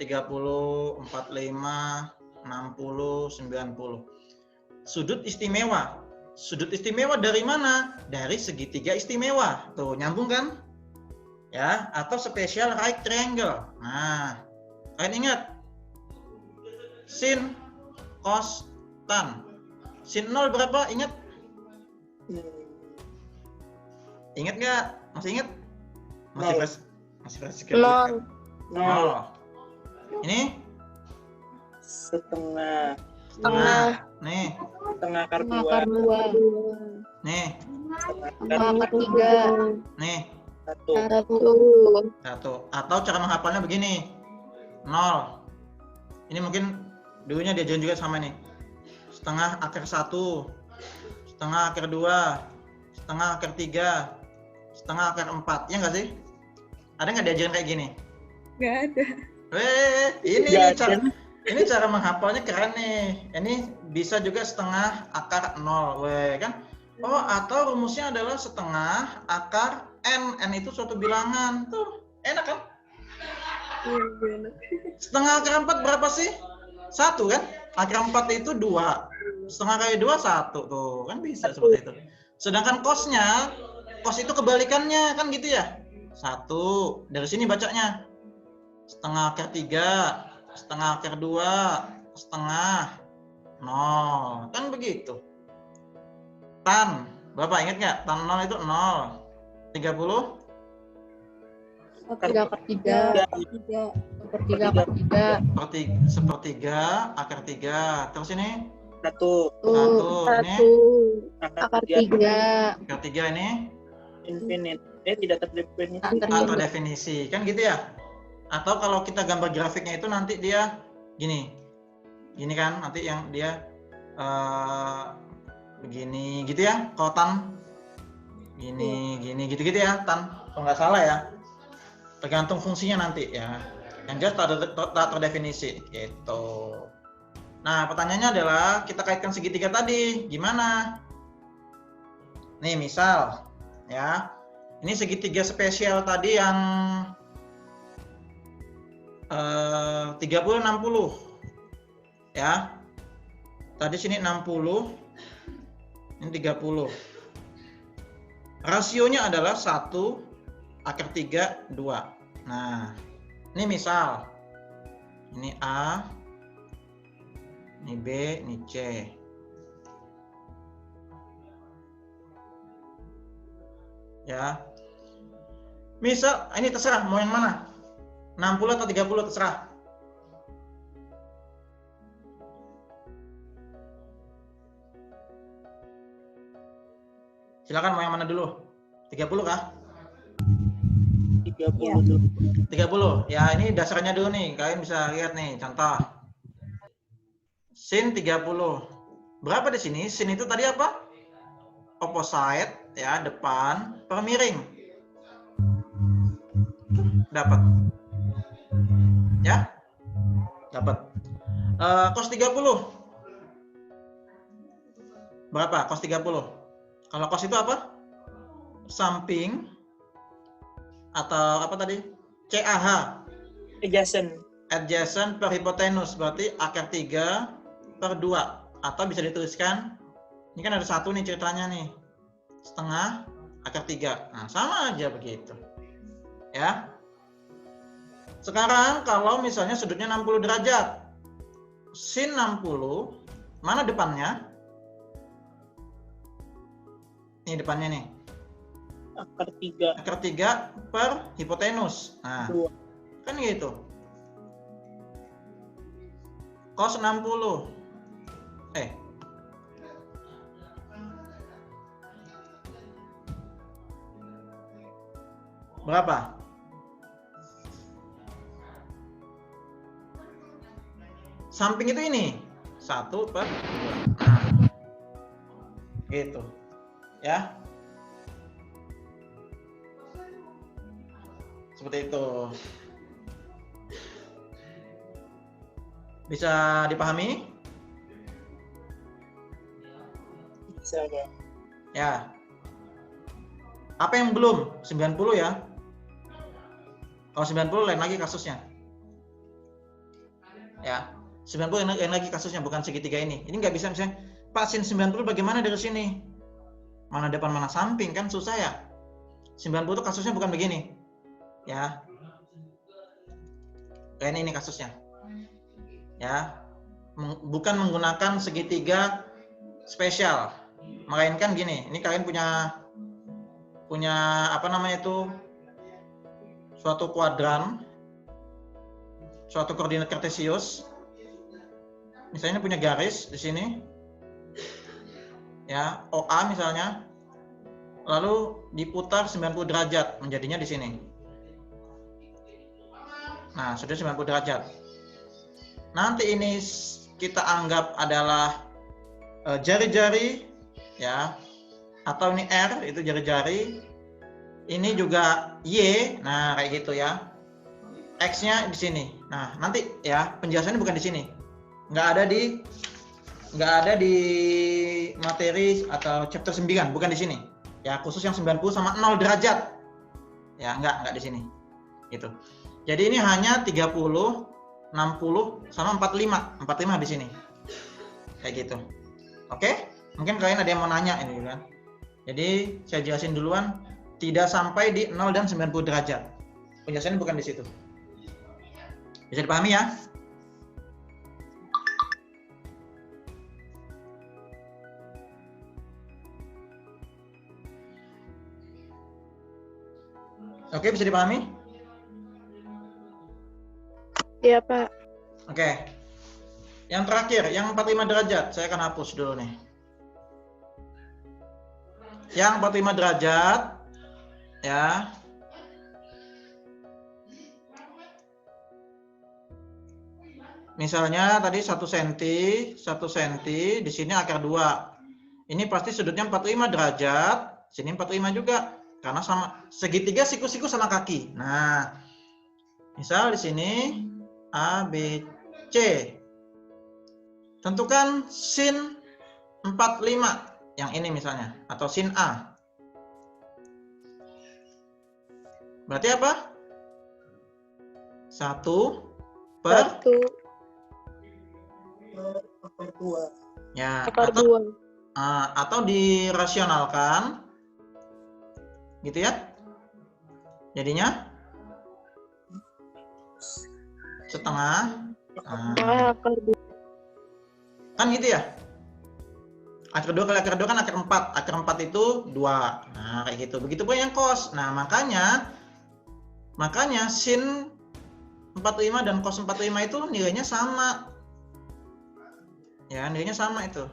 30, 45, 60, 90. Sudut istimewa. Sudut istimewa dari mana? Dari segitiga istimewa. Tuh, nyambung kan? Ya, atau special right triangle. Nah, kalian ingat? Sin, cos, tan. Sin 0 berapa? Ingat? Ingat nggak? Masih ingat? Masih fresh. 0. 0. Ini? Setengah. Nih. Setengah akar 2. Nih. Setengah akar 3. Nih. 1. 1. Atau cara menghafalnya begini. 0. Ini mungkin dulunya diajarin juga sama nih. Setengah akar 1. Setengah akar 2. Setengah akar 3. Setengah akar 4. Ya nggak sih? Ada nggak diajarin kayak gini? Nggak ada. Ini cara menghafalnya keren nih. Ini bisa juga setengah akar 0, kan? Oh, atau rumusnya adalah setengah akar n. N itu suatu bilangan. Tuh, enak kan? Setengah akar 4 berapa sih? 1 kan? Akar 4 itu 2. Setengah kali 2 1. Tuh, kan bisa seperti itu. Sedangkan cosnya, cos itu kebalikannya kan gitu ya? 1. Dari sini bacanya. Setengah akar 3. Setengah akar 2, setengah 0, kan begitu. Tan, Bapak ingat nggak? Tan 0 itu 0. 30? 3 akar 3. Sepertiga akar 3. Terus ini? 1. Ini? Akar 3. Akar 3 ini? Infinite. Tidak terdefinisi. Terdefinisi, kan gitu ya? Atau kalau kita gambar grafiknya itu nanti dia gini kan, nanti yang dia begini gitu ya, kalau Tan gini gitu-gitu ya Tan, kalau nggak salah ya, tergantung fungsinya nanti ya, yang jelas tak terdefinisi gitu. Nah pertanyaannya adalah kita kaitkan segitiga tadi gimana nih, misal ya, ini segitiga spesial tadi yang 30-60 ya, tadi sini 60, ini 30. Rasionya adalah 1/3, 2. Nah, ini misal, ini A, ini B, ini C. Ya. Misal, ini terserah mau yang mana. 60 atau 30 terserah. Silakan mau yang mana dulu? 30 kah? 30 dulu. 30. Ya, ini dasarnya dulu nih. Kalian bisa lihat nih contoh. Sin 30. Berapa di sini? Sin itu tadi apa? Opposite ya, depan per miring. Dapat. Ya? Dapat. Cos 30. Berapa cos 30? Kalau cos itu apa? Samping atau apa tadi? CAH. Adjacent per hipotenus, berarti akar 3/2. Atau bisa dituliskan, ini kan ada satu nih ceritanya nih, setengah akar 3. Nah, sama aja begitu. Ya. Sekarang kalau misalnya sudutnya 60 derajat, sin 60, mana depannya? Ini depannya nih. Akar 3 per hipotenus. Nah, 2. Kan gitu. Cos 60. Berapa? Samping itu ini 1/2. Gitu. Ya. Seperti itu. Bisa dipahami? Bisa, Pak. Ya. Apa yang belum? 90 ya. Kalau 90 lain lagi kasusnya. Ya. 90 lain lagi kasusnya, bukan segitiga ini. Ini nggak bisa misalnya, Pak, sin 90 bagaimana dari sini? Mana depan mana samping, kan susah ya. 90 itu kasusnya bukan begini. Ya. Kayak ini kasusnya. Ya. Bukan menggunakan segitiga spesial. Melainkan gini, ini kalian punya apa namanya itu, suatu kuadran, suatu koordinat kartesius. Misalnya punya garis di sini, ya, OA misalnya, lalu diputar 90 derajat, menjadinya di sini. Nah, sudah 90 derajat. Nanti ini kita anggap adalah jari-jari, ya, atau ini R, itu jari-jari. Ini juga Y, nah kayak gitu ya. X-nya di sini. Nah, nanti ya penjelasannya bukan di sini. Nggak ada di materi atau chapter 9, bukan di sini. Ya, khusus yang 90 sama 0 derajat. Ya, nggak di sini. Gitu. Jadi ini hanya 30, 60 sama 45. 45 di sini. Kayak gitu. Oke? Mungkin kalian ada yang mau nanya ini kan. Jadi saya jelasin duluan, tidak sampai di 0 dan 90 derajat. Penjelasannya bukan di situ. Bisa dipahami ya? Oke, bisa dipahami? Iya, Pak. Oke. Yang terakhir, yang 45 derajat, saya akan hapus dulu nih. Yang 45 derajat, ya. Misalnya tadi 1 cm, 1 cm, di sini akar 2. Ini pasti sudutnya 45 derajat, sini 45 juga. Karena sama segitiga siku-siku sama kaki. Nah, misal di sini A, B, C. Tentukan sin 45, yang ini misalnya, atau sin A. Berarti apa? 1 per 2. ya, akar 2. atau dirasionalkan gitu ya, jadinya setengah. Akar 2. Kan gitu ya, akar 2 kali akar 2 kan akar 4, akar 4 itu 2. Nah kayak gitu, begitu pun yang cos. Nah makanya sin 45 dan cos 45 itu nilainya sama ya, nilainya sama itu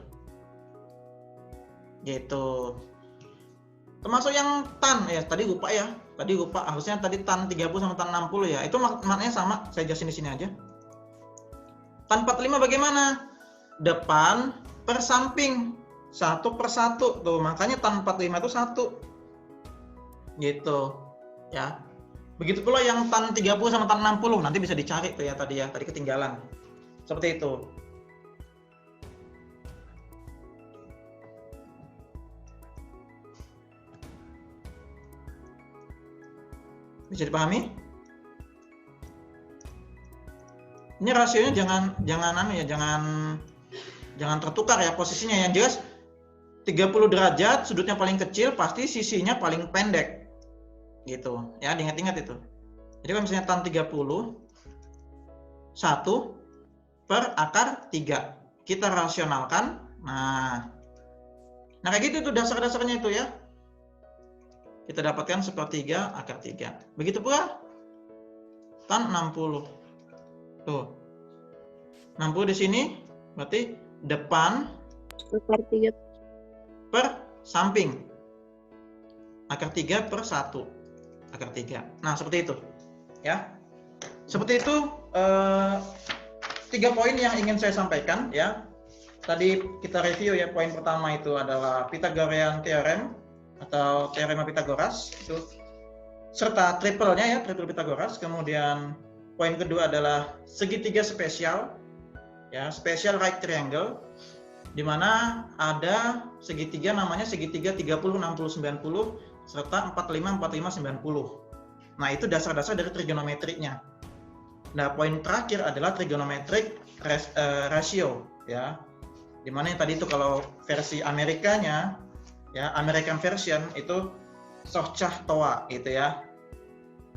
gitu. Termasuk yang tan ya, tadi lupa harusnya tadi tan 30 sama tan 60 ya, itu maknanya sama. Saya jelasin di sini aja. Tan 45 bagaimana? Depan per samping, 1 per 1 tuh, makanya tan 45 itu 1 gitu ya. Begitu pula yang tan 30 sama tan 60, nanti bisa dicari tuh ya, tadi ketinggalan seperti itu. Bisa dipahami? Ini rasionya jangan tertukar ya posisinya. Yang jelas 30 derajat, sudutnya paling kecil, pasti sisinya paling pendek. Gitu. Ya, diingat-ingat itu. Jadi kalau misalnya tan 30 1 per akar 3. Kita rasionalkan. Nah kayak gitu tuh dasar-dasarnya itu ya. Kita dapatkan sepertiga akar 3. Begitu pula tan 60. Tuh. 60 di sini berarti depan Akar 3 per samping. Akar 3 per 1. Akar 3. Nah, seperti itu. Ya. Seperti itu 3 poin yang ingin saya sampaikan ya. Tadi kita review ya, poin pertama itu adalah Pythagorean Theorem atau teorema Pythagoras itu serta triple-nya ya, triple Pythagoras. Kemudian poin kedua adalah segitiga spesial ya, special right triangle, di mana ada segitiga namanya segitiga 30 60 90 serta 45 45 90. Nah, itu dasar-dasar dari trigonometriknya. Nah, poin terakhir adalah trigonometric ratio ya. Dimana yang tadi itu kalau versi Amerikanya ya, American version itu Sochah Toa gitu ya.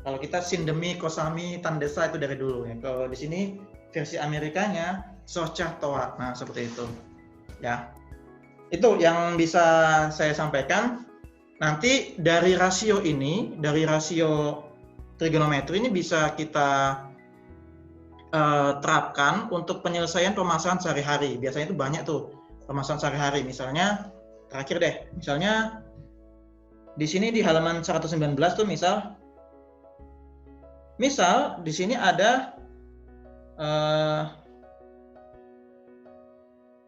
Kalau kita Sindemi, Kosami, Tandesa itu dari dulu ya. Kalau di sini versi Amerikanya Sochah Toa. Nah, seperti itu. Ya. Itu yang bisa saya sampaikan. Nanti dari rasio ini, dari rasio trigonometri ini bisa kita terapkan untuk penyelesaian permasalahan sehari-hari. Biasanya itu banyak tuh permasalahan sehari-hari. Misalnya terakhir deh, misalnya di sini di halaman 119 tuh misal di sini ada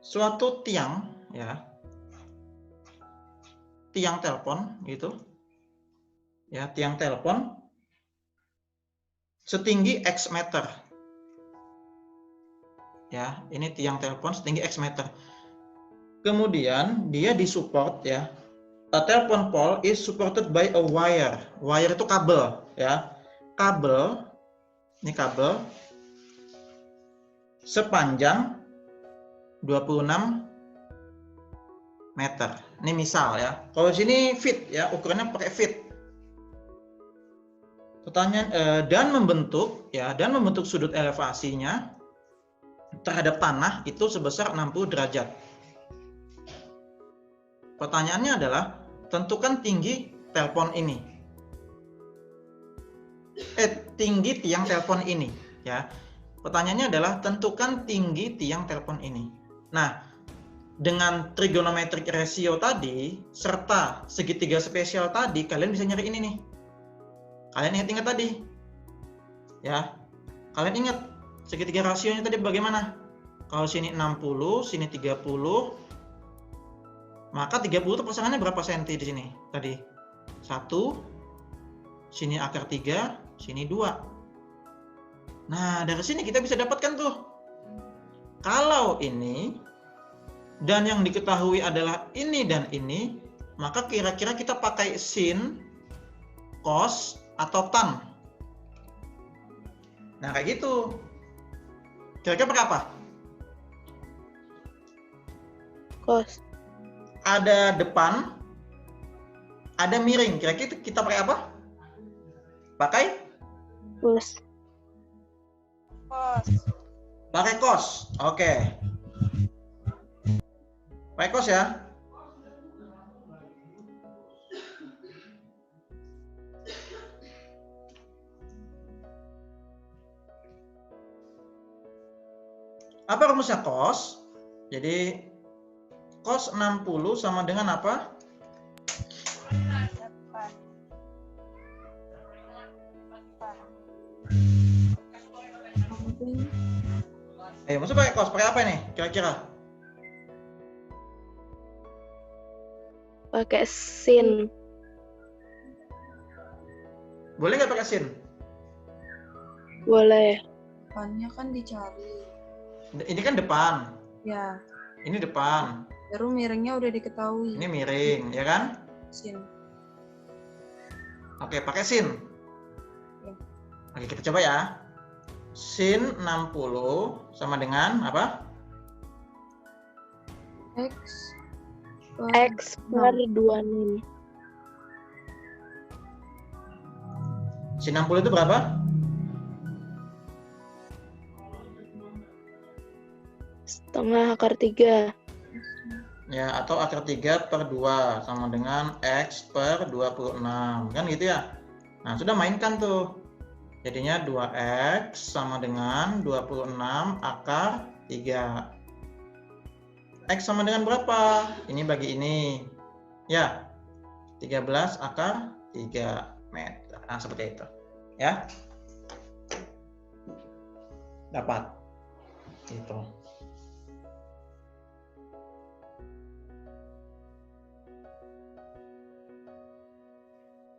suatu tiang ya, tiang telepon gitu ya, tiang telepon setinggi X meter ya, ini tiang telepon setinggi X meter. Kemudian dia disupport ya, a telephone pole is supported by a wire. Wire itu kabel ya, kabel, ini kabel sepanjang 26 meter. Ini misal ya. Kalau sini feet ya, ukurannya pakai feet. Pertanyaan dan membentuk sudut elevasinya terhadap tanah itu sebesar 60 derajat. Pertanyaannya adalah tentukan tinggi telepon ini. Tinggi tiang telepon ini ya. Pertanyaannya adalah tentukan tinggi tiang telepon ini. Nah, dengan trigonometric ratio tadi serta segitiga spesial tadi, kalian bisa nyari ini nih. Kalian ingat tadi. Ya. Kalian ingat segitiga rasionya tadi bagaimana? Kalau sini 60, sini 30, Maka 30 itu pasangannya berapa senti di sini tadi? 1, sini akar 3, sini 2. Nah, dari sini kita bisa dapatkan tuh. Kalau ini dan yang diketahui adalah ini dan ini, maka kira-kira kita pakai sin, cos, atau tan. Nah, kayak gitu. Kira-kira pakai apa? Cos. Ada depan, ada miring. Kira-kira kita pakai apa? Pakai? Cos. Cos. Pakai cos. Oke. Pakai cos ya. Apa rumusnya cos? Jadi cos 60 sama dengan apa? Maksud pakai cos, pakai apa nih kira-kira? Pakai sin. Boleh nggak pakai sin? Boleh. Depannya kan dicari. Ini kan depan. Ya. Ini depan. Baru miringnya udah diketahui. Ini miring, ya kan? Sin. Oke, pakai sin. Ya. Oke, kita coba ya. Sin 60 sama dengan apa? X per 26. Sin 60 itu berapa? Setengah akar 3. Ya, atau akar 3 per 2 sama dengan X per 26. Kan gitu ya? Nah, sudah mainkan tuh. Jadinya 2X sama dengan 26 akar 3. X sama dengan berapa? Ini bagi ini. Ya, 13 akar 3 meter. Nah, seperti itu. Ya. Dapat. Gitu.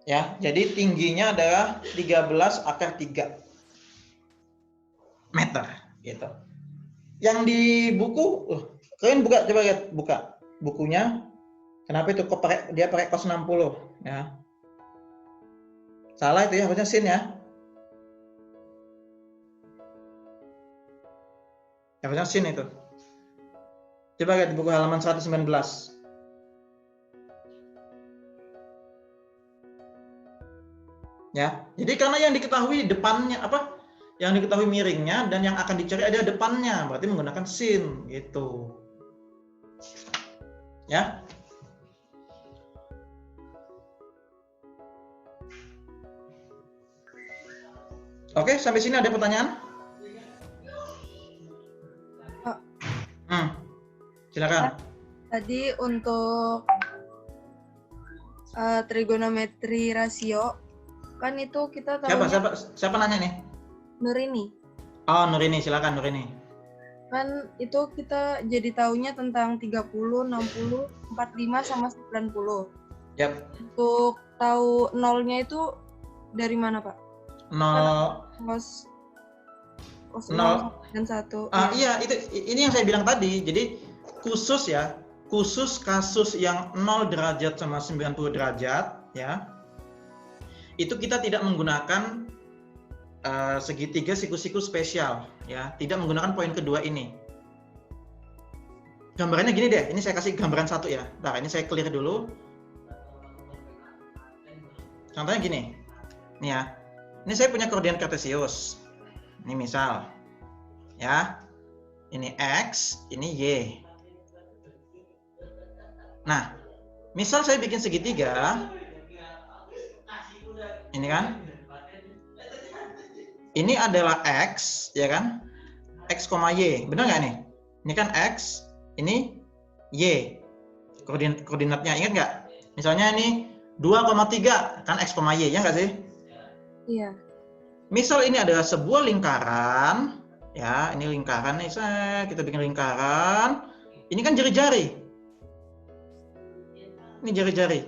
Ya, jadi tingginya adalah 13 akar 3 meter gitu. Yang di buku, kalian buka, coba lihat, buka bukunya. Kenapa itu kok dia pakai cos 60 ya? Salah itu ya, harusnya sin ya. Harusnya sin itu. Coba lihat di buku halaman 119. Ya, jadi karena yang diketahui depannya apa, yang diketahui miringnya dan yang akan dicari ada depannya, berarti menggunakan sin gitu. Ya. Oke, sampai sini ada pertanyaan? Silakan. Tadi untuk trigonometri rasio kan itu kita tahu. Siapa nanya nih? Nurini. Oh, Nurini, silakan Nurini. Kan itu kita jadi taunya tentang 30, 60, 45 sama 90. Yap. Untuk tahu nolnya itu dari mana, Pak? Cos 0 dan 1. Iya, ini yang saya bilang tadi. Jadi khusus ya, khusus kasus yang 0 derajat sama 90 derajat ya. Itu kita tidak menggunakan segitiga siku-siku spesial ya, tidak menggunakan poin kedua ini. Gambarannya gini deh, ini saya kasih gambaran satu ya. Nah, ini saya clear dulu. Contohnya gini, nih ya, ini saya punya koordinat kartesius. Ini misal, ya, ini X, ini Y. Nah, misal saya bikin segitiga, ini kan, ini adalah X, ya kan, X, Y, benar nggak nih? Ini kan X, ini Y, koordinatnya, ingat nggak? Misalnya ini 2,3, kan X, Y, ya nggak sih? Iya. Misal ini adalah sebuah lingkaran, ya, ini lingkaran nih, kita bikin lingkaran, ini kan jari-jari. ini jari-jari.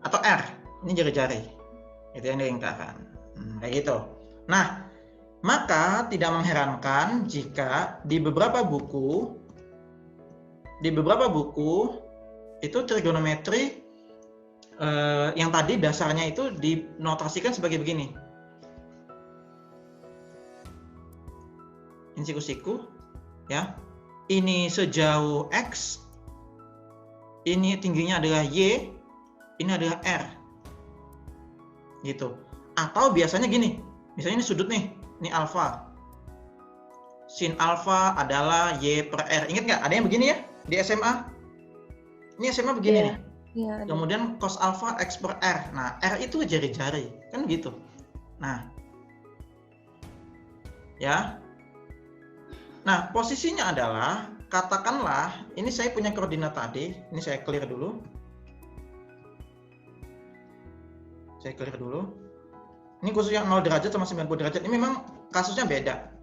Atau R, ini jari-jari. Itu yang di lingkaran. Kayak gitu. Nah, maka tidak mengherankan jika di beberapa buku itu trigonometri yang tadi dasarnya itu dinotasikan sebagai begini. Ini siku-siku, ya. Ini sejauh X, ini tingginya adalah Y, ini adalah R. Gitu. Atau biasanya gini, misalnya ini sudut nih, ini alfa. Sin alfa adalah Y per R. Ingat nggak? Ada yang begini ya di SMA? Ini SMA begini nih. Iya. Kemudian cos alfa X per R. Nah, R itu jari-jari. Kan gitu. Nah. Ya. Nah, posisinya adalah, katakanlah, ini saya punya koordinat tadi. Ini saya clear dulu. Ini khusus yang 0 derajat sama 90 derajat. Ini memang kasusnya beda.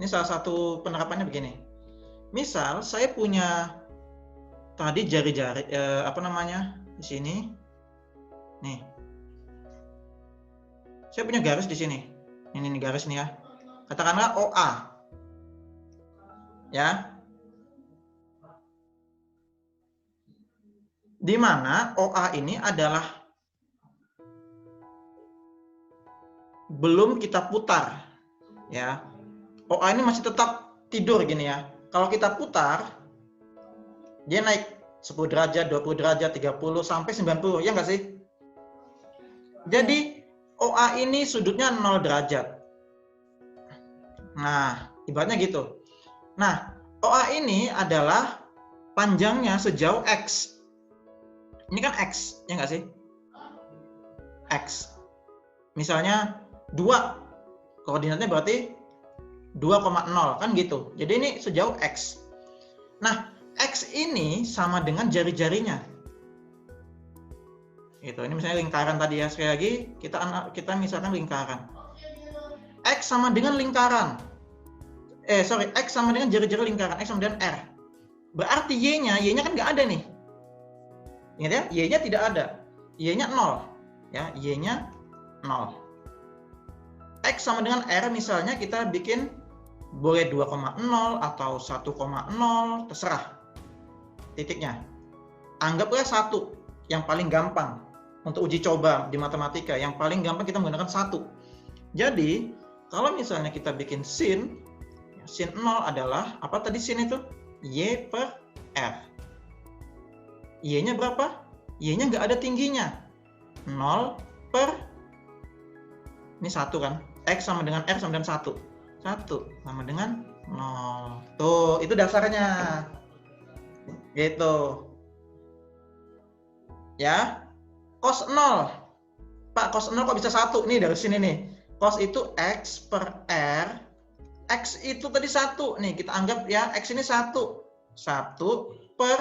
Ini salah satu penerapannya begini. Misal saya punya tadi jari-jari di sini. Nih. Saya punya garis di sini. Ini garis nih ya. Katakanlah OA. Ya. Di mana OA ini adalah belum kita putar, ya. OA ini masih tetap tidur gini ya. Kalau kita putar, dia naik 10 derajat, 20 derajat, 30 sampai 90, ya nggak sih? Jadi OA ini sudutnya 0 derajat. Nah, ibaratnya gitu. Nah, OA ini adalah panjangnya sejauh X. Ini kan X, ya nggak sih? X. Misalnya 2, koordinatnya berarti 2,0 kan gitu. Jadi ini sejauh X. Nah, X ini sama dengan jari-jarinya. Gitu. Ini misalnya lingkaran tadi ya. Sekali lagi kita misalkan lingkaran. X sama dengan lingkaran. X sama dengan jari-jari lingkaran. X sama dengan R. Berarti Y-nya kan nggak ada nih. Ingat ya, Y-nya tidak ada. Y-nya 0. Ya, Y-nya 0. X sama dengan R misalnya kita bikin boleh 2,0 atau 1,0, terserah titiknya. Anggaplah 1 yang paling gampang untuk uji coba di matematika. Yang paling gampang kita menggunakan 1. Jadi, kalau misalnya kita bikin sin 0 adalah, apa tadi sin itu? Y per R. Y-nya berapa? Y-nya nggak ada tingginya. 0 per, ini 1 kan? X sama dengan R sama dengan 1. 1 sama dengan 0. Tuh, itu dasarnya. Gitu. Ya. Cos 0. Pak, cos 0 kok bisa 1? Nih dari sini nih. Cos itu X per R. X itu tadi 1. Nih, kita anggap ya, X ini 1. 1 per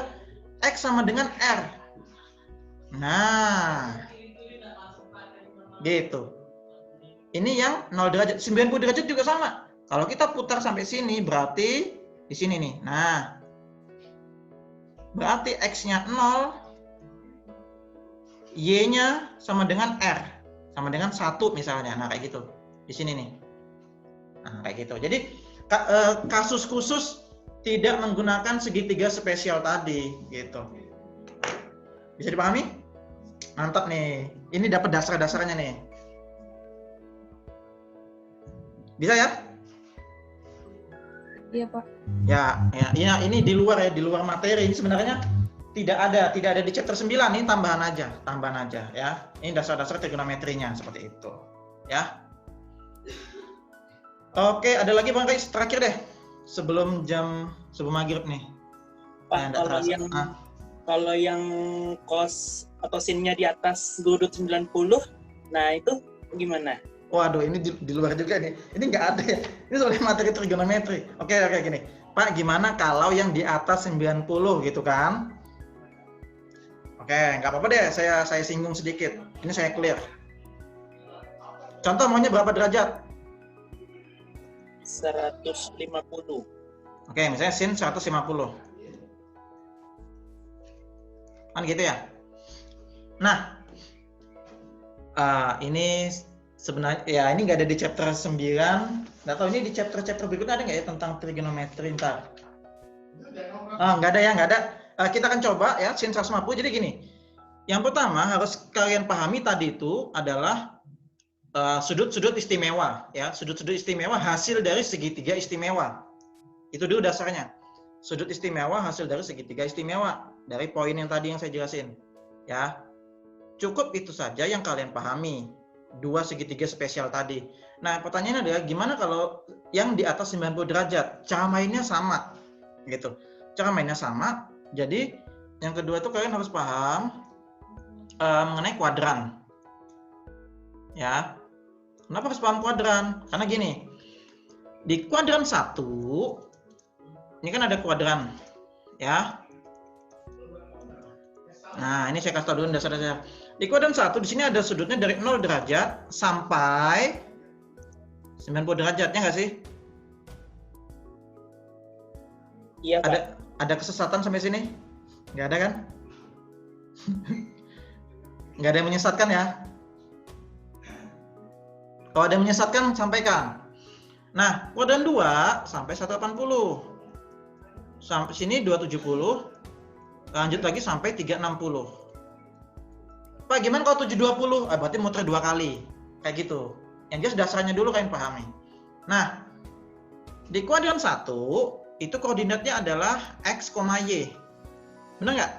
X sama dengan R. Nah. Gitu. Ini yang 0 derajat. 90 derajat juga sama. Kalau kita putar sampai sini, berarti di sini nih. Nah. Berarti X-nya 0. Y-nya sama dengan R. Sama dengan 1 misalnya. Nah, kayak gitu. Di sini nih. Nah, kayak gitu. Jadi, kasus khusus tidak menggunakan segitiga spesial tadi. Gitu. Bisa dipahami? Mantap nih. Ini dapat dasar-dasarnya nih. Bisa ya? Iya, Pak. Ya, ini di luar ya, di luar materi. Ini sebenarnya tidak ada di chapter 9, ini tambahan aja ya. Ini dasar-dasar trigonometrinya seperti itu, ya. Oke, ada lagi Bang Kais terakhir deh. Sebelum maghrib nih. Pak, kalau yang cos atau sinnya di atas √90, nah itu gimana? Waduh, ini di luar juga nih. Ini nggak ada ya. Ini soalnya materi trigonometri. Oke, gini. Pak, gimana kalau yang di atas 90 gitu kan? Oke, nggak apa-apa deh. Saya singgung sedikit. Ini saya clear. Contoh maunya berapa derajat? 150. Oke, misalnya sin 150. Kan gitu ya. Nah, ini sebenarnya ya ini nggak ada di chapter 9. Nggak tahu ini di chapter berikutnya ada nggak ya tentang trigonometri ntar? Nggak ada ya, nggak ada. Kita akan coba ya sin 150. Jadi gini, yang pertama harus kalian pahami tadi itu adalah sudut-sudut istimewa ya, sudut-sudut istimewa hasil dari segitiga istimewa. Itu dulu dasarnya. Sudut istimewa hasil dari segitiga istimewa dari poin yang tadi yang saya jelasin. Ya. Cukup itu saja yang kalian pahami. Dua segitiga spesial tadi. Nah, pertanyaannya adalah gimana kalau yang di atas 90 derajat? Cara mainnya sama. Gitu. Cara mainnya sama. Jadi, yang kedua itu kalian harus paham mengenai kuadran. Ya. Kenapa harus paham kuadran? Karena gini. Di kuadran 1 ini kan ada kuadran. Ya. Nah, ini saya kasih tahu dulu dasar-dasar. Di kuadran 1 di sini ada sudutnya dari 0 derajat sampai 90 derajat, ya nggak sih? Iya, Pak. Ada kesesatan sampai sini? Nggak ada kan? Nggak ada yang menyesatkan ya? Kalau ada yang menyesatkan, sampaikan. Nah, kuadran 2 sampai 180. Sampai sini 270. Lanjut lagi sampai 360. Pak, gimana kalau 720? Berarti muter 2 kali. Kayak gitu. Yang jelas dasarnya dulu kalian pahami. Nah, di kuadran 1, itu koordinatnya adalah X, Y. Benar nggak?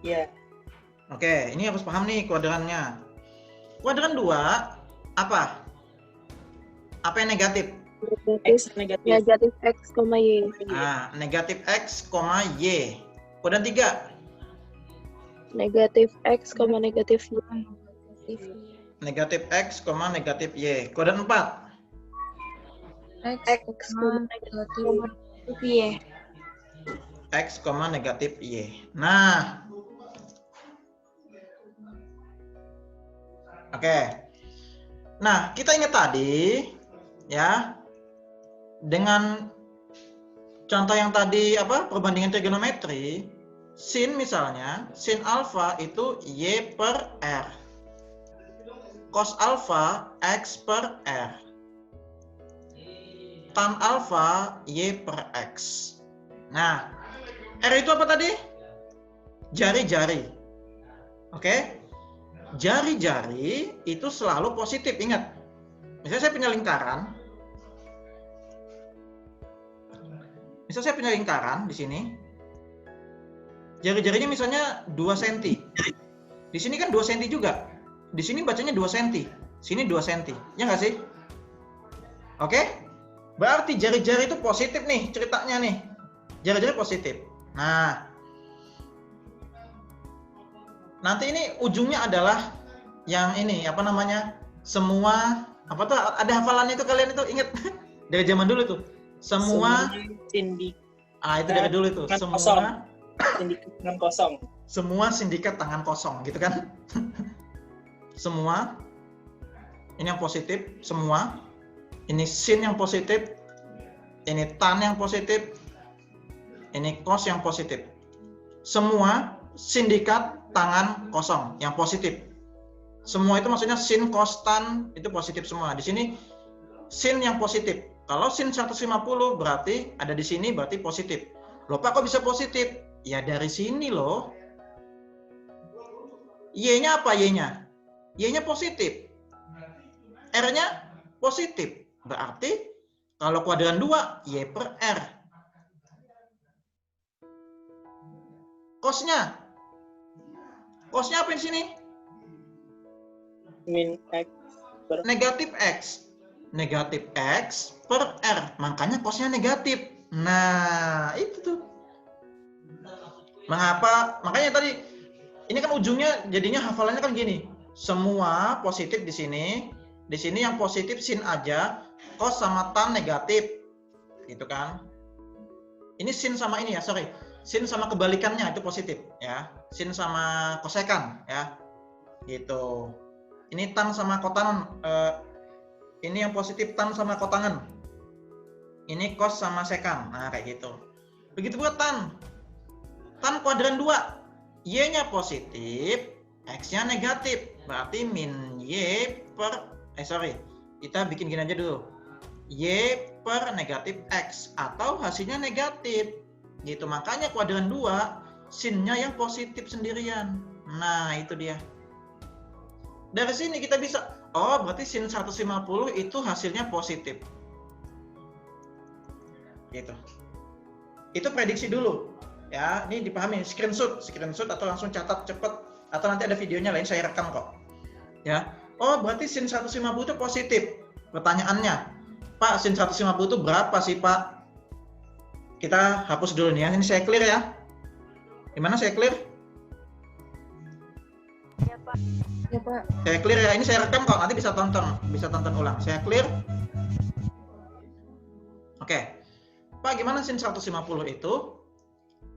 Iya. Oke, ini harus paham nih kuadrannya. Kuadran 2, apa? Apa yang negatif? Negatif X, Y. Negatif X, Y. Kuadran 3. Negatif X, negatif Y. Negatif X, negatif Y. Kuadran 4. X, negatif Y. X, negatif Y. Nah. Oke. Nah, kita ingat tadi, ya, dengan contoh yang tadi, perbandingan trigonometri, sin misalnya, sin alfa itu Y per R. Cos alfa X per R. Tan alfa Y per X. Nah, R itu apa tadi? Jari-jari. Oke? Jari-jari itu selalu positif, ingat. Misalnya saya punya lingkaran. Misalnya saya punya lingkaran di sini. Jari-jarinya misalnya 2 cm. Di sini kan 2 cm juga. Di sini bacanya 2 cm. Sini 2 cm. Ya nggak sih? Oke? Berarti jari-jari itu positif nih ceritanya nih. Jari-jari positif. Nah, nanti ini ujungnya adalah yang ini, semua, ada hafalannya itu kalian itu ingat? Dari zaman dulu tuh. Semua itu dari dulu itu. Semua sindikat tangan kosong. Semua sindikat tangan kosong, gitu kan? Semua. Ini yang positif, semua. Ini sin yang positif. Ini tan yang positif. Ini cos yang positif. Semua sindikat tangan kosong yang positif. Semua itu maksudnya sin, cos, tan itu positif semua. Di sini sin yang positif. Kalau sin 150 berarti ada di sini berarti positif. Loh Pak, kok bisa positif? Ya dari sini loh. Y-nya apa Y-nya? Y-nya positif. R-nya positif. Berarti kalau kuadran 2 Y per R. Cosnya apa di sini? Min X per Negatif X. Negatif X per R. Makanya cosnya negatif. Nah, itu tuh. Mengapa? Makanya tadi, ini kan ujungnya jadinya hafalannya kan gini. Semua positif di sini. Di sini yang positif sin aja. Cos sama tan negatif. Gitu kan. Ini sin sama ini ya, sorry. Sin sama kebalikannya itu positif ya. Sin sama kosekan ya. Gitu. Ini tan sama kotanan. Ini yang positif tan sama kotangan. Ini cos sama sekan. Nah, kayak gitu. Begitu pula tan. Tan kuadran 2. Y-nya positif, X-nya negatif. Berarti min Y per, kita bikin gini aja dulu. Y per negatif X. Atau hasilnya negatif. Gitu, makanya kuadran 2, sin-nya yang positif sendirian. Nah, itu dia. Dari sini kita bisa, oh berarti sin 150 itu hasilnya positif. Gitu. Itu prediksi dulu. Ya, ini dipahami, screenshot atau langsung catat cepet, atau nanti ada videonya lain saya rekam kok. Ya. Oh, berarti sin 150 itu positif. Pertanyaannya, Pak, sin 150 itu berapa sih, Pak? Kita hapus dulu nih ya. Ini saya clear ya. Gimana saya clear? Ya, Pak. Ya, Pak. Saya clear ya. Ini saya rekam kok, nanti bisa tonton ulang. Saya clear. Oke. Pak, gimana sin 150 itu?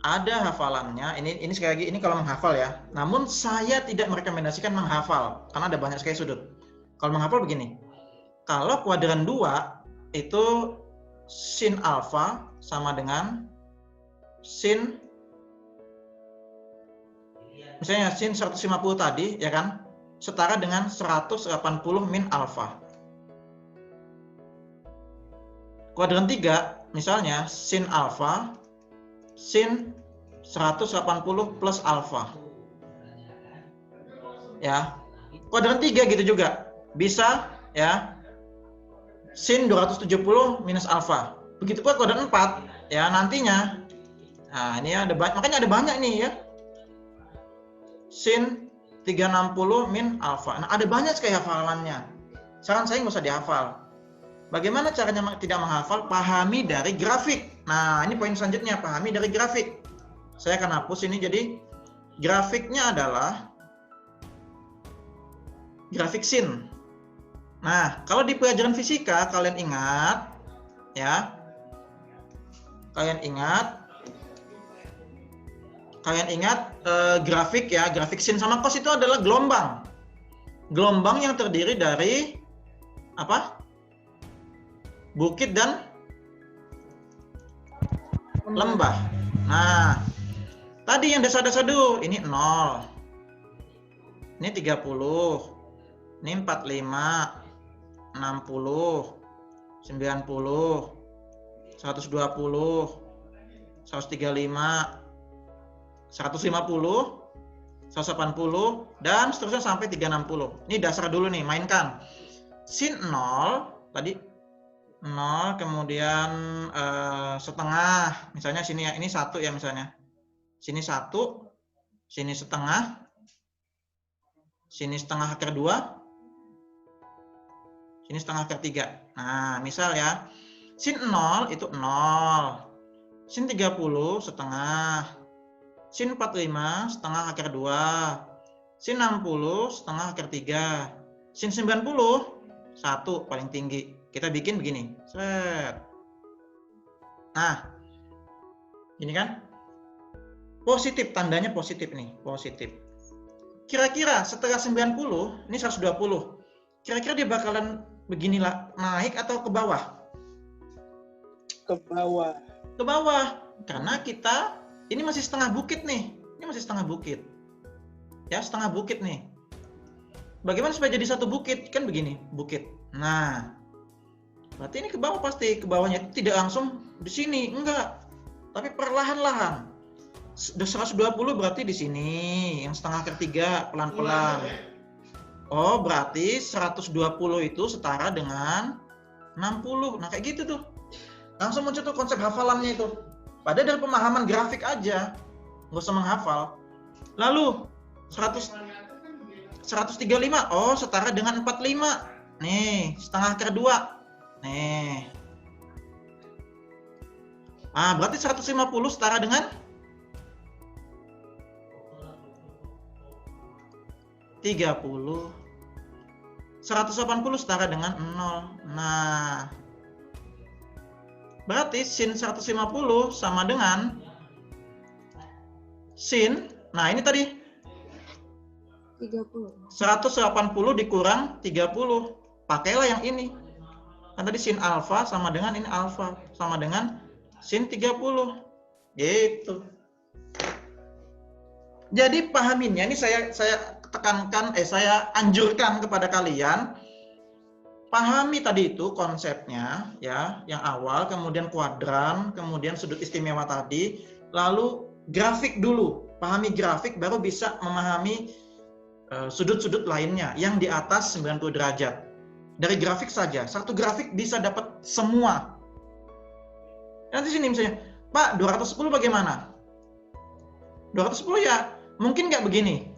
Ada hafalannya. Ini sekali lagi, ini kalau menghafal ya. Namun saya tidak merekomendasikan menghafal karena ada banyak sekali sudut. Kalau menghafal begini. Kalau kuadran 2 itu sin alfa sama dengan sin, misalnya sin 150 tadi ya kan, setara dengan 180 min alfa. Kuadran 3 misalnya sin alfa sin 180 plus alfa. Ya. Kuadran 3 gitu juga. Bisa ya. Sin 270 minus alfa. Begitu pula kuadran 4 ya nantinya. Nah, ini ada makanya ada banyak nih ya. Sin 360 min alfa. Nah, ada banyak sekali hafalannya. Saran saya nggak usah dihafal. Bagaimana caranya tidak menghafal? Pahami dari grafik. Nah, ini poin selanjutnya, pahami dari grafik. Saya akan hapus ini, jadi grafiknya adalah grafik sin. Nah, kalau di pelajaran fisika kalian ingat ya. Kalian ingat grafik ya, grafik sin sama cos itu adalah gelombang. Gelombang yang terdiri dari apa? Bukit dan lembah. Nah, tadi yang desa-desa dulu, ini 0. Ini 30. Ini 45, 60, 90, 120, 135, 150, 180, dan seterusnya sampai 360. Ini dasar dulu nih, mainkan. Sin 0, tadi 0, kemudian setengah, misalnya sini ya, ini 1 ya misalnya. Sini 1, sini setengah, sini setengah akar 2, sini setengah akar 3. Nah, misal ya, sin 0 itu 0, sin 30 setengah, sin 45 setengah akar 2, sin 60 setengah akar 3, sin 90 1 paling tinggi. Kita bikin begini. Set. Nah, ini kan positif, tandanya positif nih, positif. Kira-kira setelah 90, ini 120. Kira-kira dia bakalan beginilah, naik atau ke bawah? Ke bawah. Ke bawah. Karena kita ini masih setengah bukit nih. Ini masih setengah bukit. Ya, setengah bukit nih. Bagaimana supaya jadi satu bukit? Kan begini, bukit. Nah, berarti ini ke bawah pasti. Ke bawahnya itu tidak langsung di sini, enggak. Tapi perlahan-lahan. 120 berarti di sini, yang setengah akar 3 pelan-pelan. Oh, berarti 120 itu setara dengan 60. Nah, kayak gitu tuh. Langsung muncul tuh konsep hafalannya itu. Padahal dari pemahaman grafik aja, nggak usah menghafal. Lalu 135, oh setara dengan 45. Nih, setengah akar 2. Nih. Ah, berarti 150 setara dengan 30. 180 setara dengan 0. Nah, berarti sin 150 sama dengan sin, nah ini tadi 30. 180 dikurang 30. Pakailah yang ini. Kan tadi sin alfa sama dengan ini alfa sama dengan sin 30. Gitu. Jadi pahaminnya ini saya tekankan, saya anjurkan kepada kalian, pahami tadi itu konsepnya ya, yang awal, kemudian kuadran, kemudian sudut istimewa tadi, lalu grafik dulu, pahami grafik baru bisa memahami sudut-sudut lainnya yang di atas 90 derajat. Dari grafik saja, satu grafik bisa dapat semua. Nanti sini misalnya, Pak 210 bagaimana? 210 ya, mungkin nggak begini.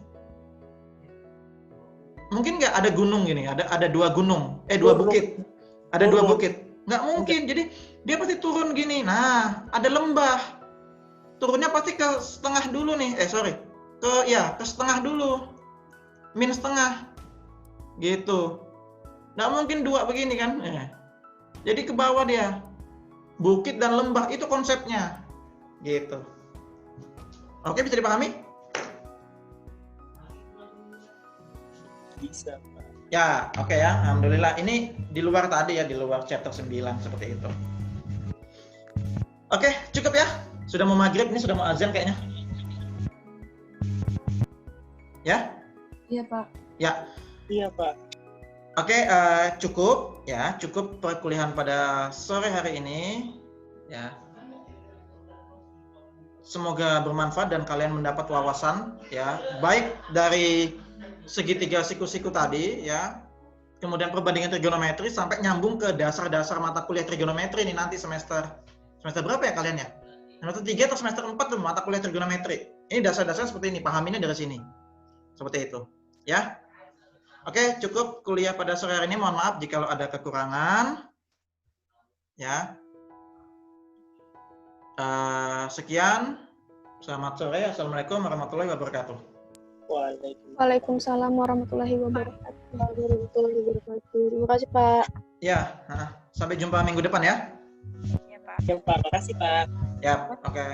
Mungkin nggak ada gunung gini, ada dua gunung, dua bukit. Ada dua bukit. Nggak mungkin, jadi dia pasti turun gini. Nah, ada lembah. Turunnya pasti ke setengah dulu nih, ke setengah dulu. Min setengah. Gitu. Nggak mungkin dua begini kan. Jadi ke bawah dia. Bukit dan lembah itu konsepnya. Gitu. Oke, bisa dipahami? Bisa, Pak. Ya, oke ya. Alhamdulillah. Ini di luar tadi ya, di luar chapter 9 seperti itu. Oke, cukup ya. Sudah mau maghrib, ini sudah mau azan kayaknya. Ya? Iya, Pak. Ya. Iya, Pak. Oke, cukup ya, cukup perkuliahan pada sore hari ini ya. Semoga bermanfaat dan kalian mendapat wawasan ya, baik dari segitiga siku-siku tadi ya, kemudian perbandingan trigonometri sampai nyambung ke dasar-dasar mata kuliah trigonometri ini nanti semester berapa ya kalian ya? Semester 3 atau semester 4 tuh mata kuliah trigonometri. Ini dasar-dasar seperti ini, pahaminnya dari sini. Seperti itu ya. Oke, cukup kuliah pada sore hari ini. Mohon maaf jika ada kekurangan. Ya. Sekian. Selamat sore. Assalamualaikum warahmatullahi wabarakatuh. Waalaikumsalam warahmatullahi wabarakatuh. Terima kasih, Pak. Ya, sampai jumpa minggu depan ya. Ya, Pak. Ya, Pak. Makasih, Pak. Ya, oke.